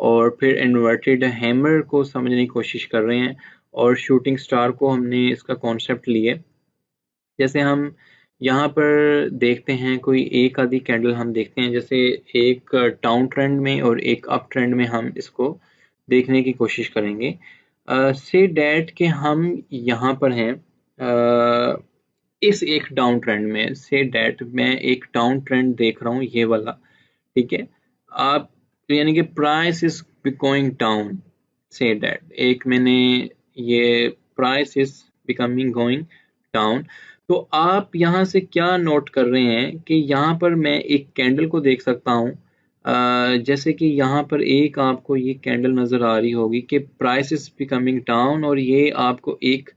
और फिर इन्वर्टेड हैमर को समझने की कोशिश कर रहे हैं और शूटिंग स्टार को हमने इसका कॉन्सेप्ट लिए। जैसे हम यहाँ पर देखते हैं कोई एक आधी कैंडल हम देखते हैं, जैसे एक डाउन ट्रेंड में और एक अप ट्रेंड में हम इसको देखने की कोशिश करेंगे। से डैट कि हम यहाँ पर हैं इस एक डाउन ट्रेंड में, से डैट मैं एक डाउन ट्रेंड देख रहा हूँ ये वाला, ठीक है। आप यानी कि price is going down, say that एक मैंने ये price is becoming going down. तो आप यहाँ से क्या नोट कर रहे हैं कि यहाँ पर मैं एक कैंडल को देख सकता हूँ, जैसे कि यहाँ पर एक आपको ये कैंडल नज़र आ रही होगी कि प्राइस इज बिकमिंग डाउन, और ये आपको एक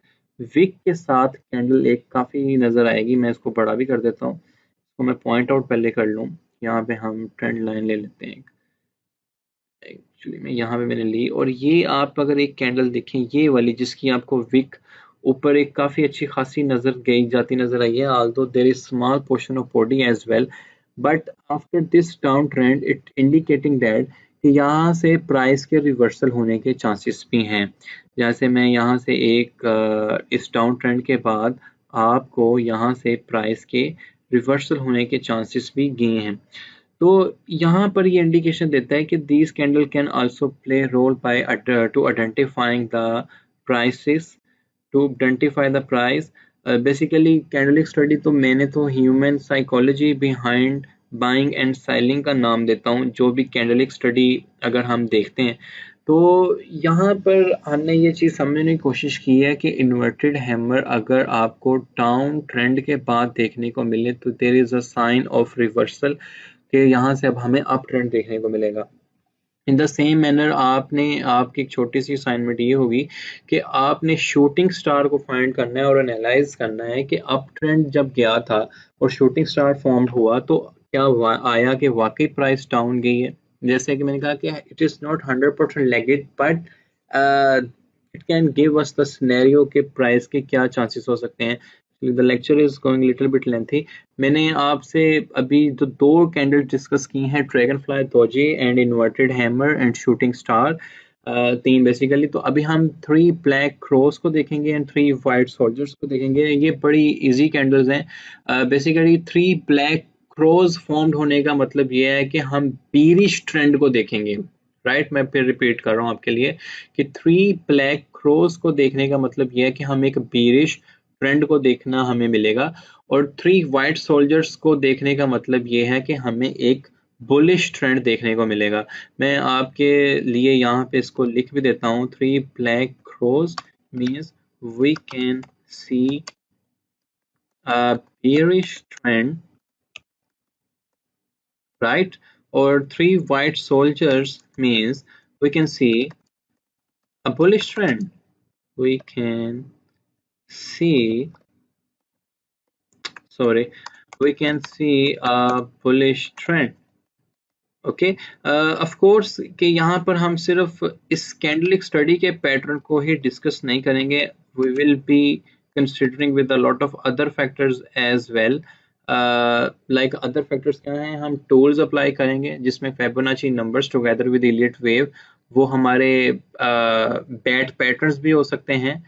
विक के साथ कैंडल एक काफ़ी नज़र आएगी। मैं इसको बड़ा भी कर देता हूँ, इसको मैं पॉइंट आउट पहले कर लूँ। यहाँ पे हम ट्रेंड लाइन ले लेते हैं, एक्चुअली मैं यहाँ पे मैंने ली, और ये आप अगर एक कैंडल देखें ये वाली जिसकी आपको विक ऊपर एक काफ़ी अच्छी खासी नज़र गई जाती नज़र आई है, although there is small portion of body as well, but after this down trend it indicating that कि यहाँ से प्राइस के रिवर्सल होने के चांसेस भी हैं। जैसे मैं यहाँ से एक इस डाउन ट्रेंड के बाद आपको यहाँ से प्राइस के रिवर्सल होने के चांसेस भी गए हैं। तो यहाँ पर ये इंडिकेशन देता है कि these candle can also play role by to identifying the prices, to identify the price। Basically candlestick study तो मैंने तो human psychology behind buying and selling का नाम देता हूँ। जो भी कैंडलिक स्टडी अगर हम देखते हैं तो यहाँ पर हमने ये चीज़ समझने की कोशिश की है कि इन्वर्टेड हैमर अगर आपको डाउन ट्रेंड के बाद देखने को मिले तो there is a sign of reversal, कि यहाँ से अब हमें अप ट्रेंड देखने को मिलेगा। इन द सेम मैनर आपने आपकी एक छोटी सी असाइनमेंट ये होगी कि आपने शूटिंग स्टार को फाइंड करना है और एनालाइज करना है कि अप ट्रेंड जब गया था और शूटिंग स्टार फॉर्म हुआ तो क्या आया कि वाकई प्राइस डाउन गई है। जैसे कि मैंने कहा कि it is not 100% legit, but it can give us the scenario के प्राइस के क्या चांसेस हो सकते हैं। The lecture is going little bit lengthy. मैंने आपसे अभी जो दो कैंडल डिस्कस की हैं, dragonfly doji and inverted hammer and shooting star, तीन बेसिकली। तो अभी हम 3 ब्लैक क्रॉस को देखेंगे एंड 3 वाइट सोल्जर्स को देखेंगे। ये बड़ी इजी कैंडल्स हैं। बेसिकली 3 ब्लैक क्रॉस फॉर्म्ड होने का मतलब ये है कि हम बीरिश ट्रेंड को देखेंगे, राइट। मैं फिर रिपीट कर रहा हूँ आपके लिए कि 3 ब्लैक क्रॉस को देखने का मतलब ये है कि हम एक बीरिश ट्रेंड को देखना हमें मिलेगा, और 3 वाइट सोल्जर्स को देखने का मतलब ये है कि हमें एक बुलिश ट्रेंड देखने को मिलेगा। मैं आपके लिए यहाँ पे इसको लिख भी देता हूँ। 3 black crows means we can see a bearish trend, right? Or 3 white soldiers means we can see a bullish trend. We can see, sorry, we can see a bullish trend। Okay, of course कि यहाँ पर हम सिर्फ इस कैंडलिक स्टडी के पैटर्न को ही डिस्कस नहीं करेंगे, we will be considering with a lot of other factors as well. Like other factors क्या हैं, हम टूल्स अप्लाई करेंगे जिसमें Fibonacci numbers together with Elliott wave, वो हमारे बैट पैटर्न्स भी हो सकते हैं।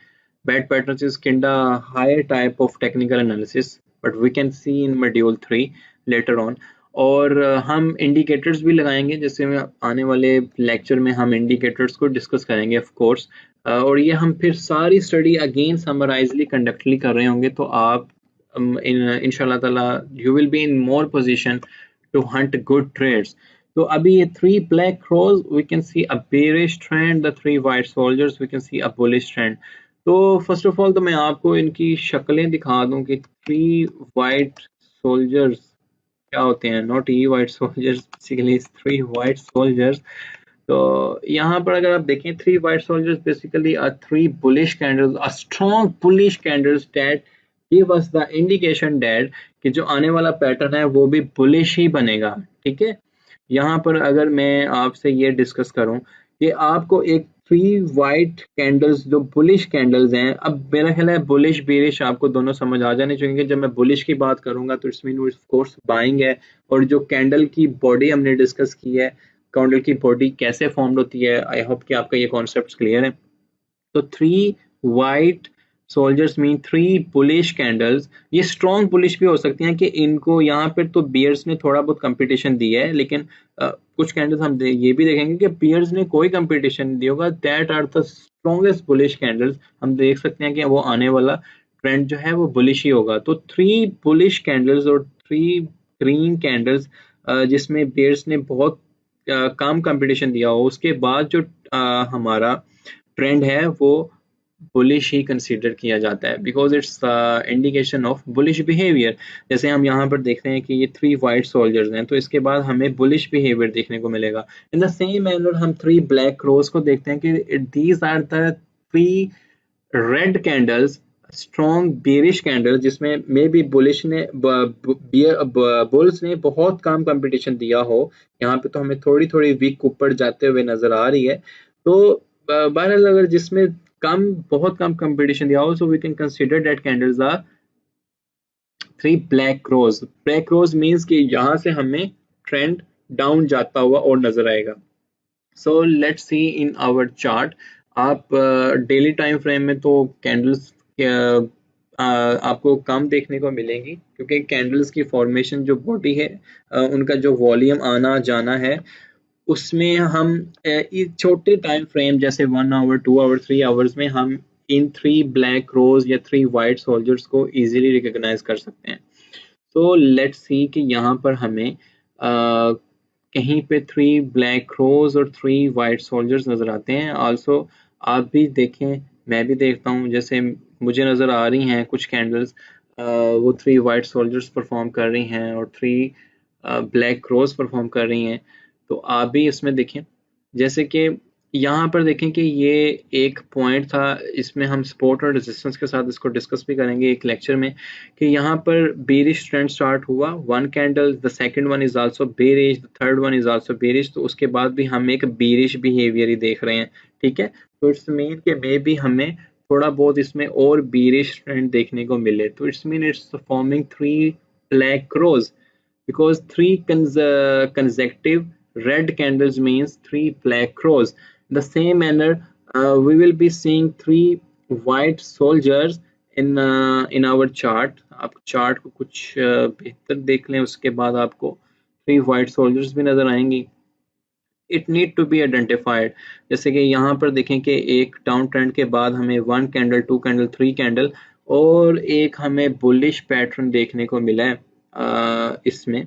Bat patterns is kind of higher type of technical analysis, but we can see in module 3 later on। और हम इंडिकेटर्स भी लगाएंगे, जैसे में आने वाले लेक्चर में हम इंडिकेटर्स को डिस्कस करेंगे ऑफ कोर्स। और ये हम फिर सारी स्टडी अगेन समराइजली कंडक्टली कर रहे होंगे, तो आप इंशाल्लाह ताला you will be in more position to hunt good trades. तो अभी ये 3 black crows we can see a bearish trend, the 3 white soldiers we can see a bullish trend। तो फर्स्ट ऑफ ऑल तो मैं आपको इनकी शक्लें दिखा दूं कि 3 white soldiers क्या होते हैं। Not E white soldiers, basically 3 white soldiers। तो यहाँ पर अगर आप देखें 3 white soldiers basically are 3 bullish candles, a strong bullish candles that give us the indication that कि जो आने वाला पैटर्न है वो भी बुलिश ही बनेगा। ठीक है, यहाँ पर अगर मैं आपसे ये डिस्कस करूं कि आपको एक 3 वाइट कैंडल्स जो बुलिश कैंडल्स हैं, अब मेरा ख्याल है बुलिश बेरिश आपको दोनों समझ आ जाने चाहिए। जब मैं बुलिश की बात करूंगा तो it's mean of course buying है, और जो कैंडल की बॉडी हमने डिस्कस की है, कैंडल की बॉडी कैसे फॉर्म होती है, आई होप कि आपका ये कॉन्सेप्ट क्लियर है। तो 3 white soldiers mean 3 bullish candles. ये स्ट्रॉन्ग बुलिश भी हो सकती हैं कि इनको यहाँ पर तो बियर्स ने थोड़ा बहुत कंपटीशन दिया है, लेकिन कुछ कैंडल्स हम ये भी देखेंगे कि बियर्स ने कोई कंपटीशन नहीं दिया होगा। That are the strongest bullish candles. हम देख सकते हैं कि वो आने वाला ट्रेंड जो है वो बुलिश ही होगा। तो 3 बुलिश कैंडल्स और 3 ग्रीन कैंडल्स जिसमें बियर्स ने बहुत कम कंपटीशन दिया हो, उसके बाद जो हमारा ट्रेंड है वो बुलिश ही कंसीडर किया जाता है, because it's indication of bullish behaviour. जैसे हम यहाँ पर देखते हैं कि ये 3 वाइट सोल्जर्स हैं, तो इसके बाद हमें बुलिश बिहेवियर देखने को मिलेगा। इन द सेम मैनर हम 3 ब्लैक क्रोस को देखते हैं कि these are the 3 red candles, strong bearish candle, जिसमें मे बी बुलिश ने बुल्स ने बहुत कम कंपटीशन दिया हो। यहाँ पे तो हमें थोड़ी थोड़ी वीक ऊपर जाते हुए नजर आ रही है। तो बहरहाल अगर जिसमें बहुत कम कंपटीशन दिया हो, so we can consider that candles are 3 black crows. Black crows means कि यहाँ से हमें ट्रेंड डाउन जाता हुआ और नजर आएगा। So let's see in our chart. आप डेली टाइम फ्रेम में तो कैंडल्स आपको कम देखने को मिलेंगी, क्योंकि कैंडल्स की फॉर्मेशन जो बॉडी है, उनका जो वॉल्यूम आना जाना है, उसमें हम छोटे टाइम फ्रेम जैसे 1 आवर 2 आवर 3 आवर्स में हम इन 3 ब्लैक रोज या 3 वाइट सोल्जर्स को इजीली रिकॉग्नाइज कर सकते हैं। तो लेट्स सी कि यहाँ पर हमें कहीं पे 3 ब्लैक रोज और 3 वाइट सोल्जर्स नजर आते हैं। आल्सो आप भी देखें, मैं भी देखता हूँ, जैसे मुझे नजर आ रही हैं कुछ कैंडल्स, वो 3 वाइट सोल्जर्स परफॉर्म कर रही हैं और 3 ब्लैक रोज परफॉर्म कर रही हैं। तो आप भी इसमें देखें, जैसे कि यहाँ पर देखें कि ये एक पॉइंट था, इसमें हम सपोर्ट और रेजिस्टेंस के साथ इसको डिस्कस भी करेंगे एक लेक्चर में, कि यहाँ पर बेरिश ट्रेंड स्टार्ट हुआ, 1 candle, the second one is also bearish, the third one is also bearish. तो उसके बाद भी हम एक बेरिश बिहेवियर ही देख रहे हैं। ठीक है, तो इट्स मीन के मे भी हमें थोड़ा बहुत इसमें और बेरिश ट्रेंड देखने को मिले। तो it's mean it's forming 3 black crows, because 3 consecutive red candles means 3 black crows. The same manner, we will be seeing 3 white soldiers in our chart. आप चार्ट को कुछ बेहतर देख लें, उसके बाद आपको 3 white soldiers भी नजर आएंगी। It need to be identified. जैसे कि यहाँ पर देखें कि एक डाउन ट्रेंड के बाद हमें 1 कैंडल, 2 कैंडल, 3 कैंडल और एक हमें बुलिश पैटर्न देखने को मिला है। इसमें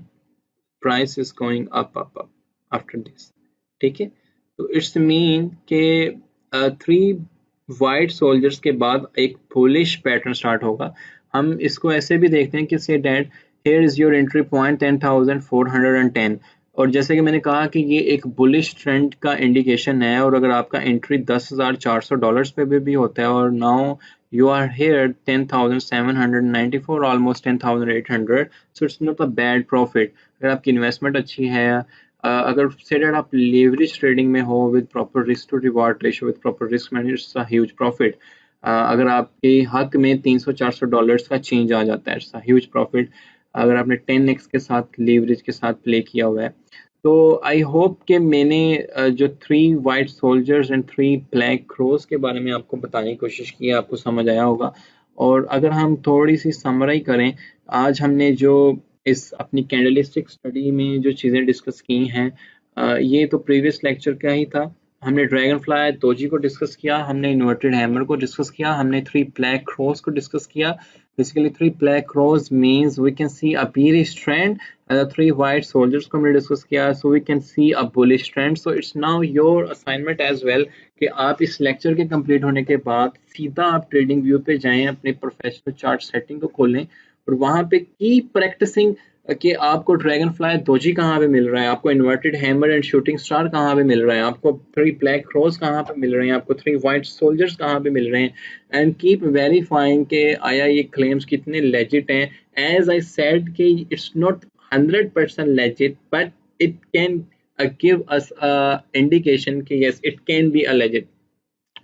price is going up up up after this. ठीक है, तो इट्स मीन के 3 वाइट सोल्जर्स के बाद एक बुलिश पैटर्न स्टार्ट होगा। हम इसको ऐसे भी देखते हैं कि say that here is your entry point 10,410, और जैसे कि मैंने कहा कि ये एक बुलिश ट्रेंड का इंडिकेशन है, और अगर आपका एंट्री $10,400 पे भी होता है, और now you are here 10,794, almost 10,800, so it's not a bad profit। अगर आपकी इन्वेस्टमेंट अच्छी है, अगर सेटेड आप लेवरेज ट्रेडिंग में हो with proper risk to reward ratio, with proper risk management, it's a huge profit. अगर आपके हक में $300-400 का चेंज आ जाता है, इट्स अ ह्यूज प्रॉफिट, अगर आपने 10x के साथ लेवरेज के साथ प्ले किया हुआ है। तो आई होप कि मैंने जो 3 white soldiers and 3 black cross के बारे में आपको बताने की कोशिश की है, आपको समझ आया होगा। और अगर हम थोड़ी सी समराई करें, आज हमने जो इस अपनी कैंडलिस्टिक स्टडी में जो चीज़ें डिस्कस की हैं, ये तो प्रीवियस लेक्चर का ही था। हमने ड्रैगन फ्लाई दोजी को डिस्कस किया, हमने इन्वर्टेड हैमर को डिस्कस किया, हमने थ्री ब्लैक क्रॉस को डिस्कस किया। Basically three black crows means we can see a bearish trend, three white soldiers को हमने डिस्कस किया, so we can see a bullish trend. So it's now your assignment as well कि आप इस लेक्चर के कंप्लीट होने के बाद सीधा आप ट्रेडिंग व्यू पे जाएं, अपने प्रोफेशनल चार्ट सेटिंग को खोलें और वहां पे की प्रैक्टिसिंग कि आपको ड्रैगन फ्लाई दोजी कहाँ पे मिल रहा है, आपको inverted hammer and shooting star कहाँ पे मिल रहा है, आपको थ्री ब्लैक क्रॉस कहाँ पे मिल रहे हैं, आपको थ्री वाइट सोल्जर्स कहाँ पे मिल रहे हैं, एंड कीप वेरीफाइंग के आया ये क्लेम्स कितने लेजिट हैं। एज आई सेड कि it's not 100% legit, but it can give us a indication कि yes it can be a legit।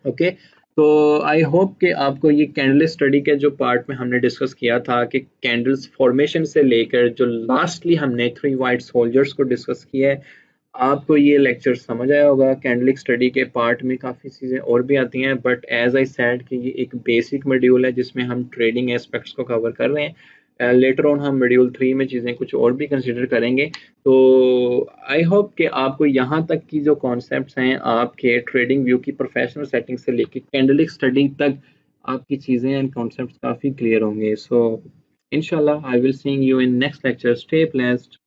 Okay, तो आई होप कि आपको ये कैंडल स्टडी के जो पार्ट में हमने डिस्कस किया था कि कैंडल्स फॉर्मेशन से लेकर जो लास्टली हमने थ्री वाइट सोल्जर्स को डिस्कस किया है, आपको ये लेक्चर समझ आया होगा। कैंडलिक स्टडी के पार्ट में काफ़ी चीज़ें और भी आती हैं, बट एज आई सेड कि ये एक बेसिक मॉड्यूल है जिसमें हम ट्रेडिंग एस्पेक्ट्स को कवर कर रहे हैं। लेटर ऑन हम मॉड्यूल 3 में चीज़ें कुछ और भी कंसिडर करेंगे। तो आई होप कि आपको यहाँ तक की जो कॉन्सेप्ट्स हैं आपके ट्रेडिंग व्यू की प्रोफेशनल सेटिंग से लेके कैंडलिक स्टडी तक आपकी चीज़ें एंड कॉन्सेप्ट्स काफ़ी क्लियर होंगे। सो इंशाल्लाह I will seeing you in next lecture. Stay blessed.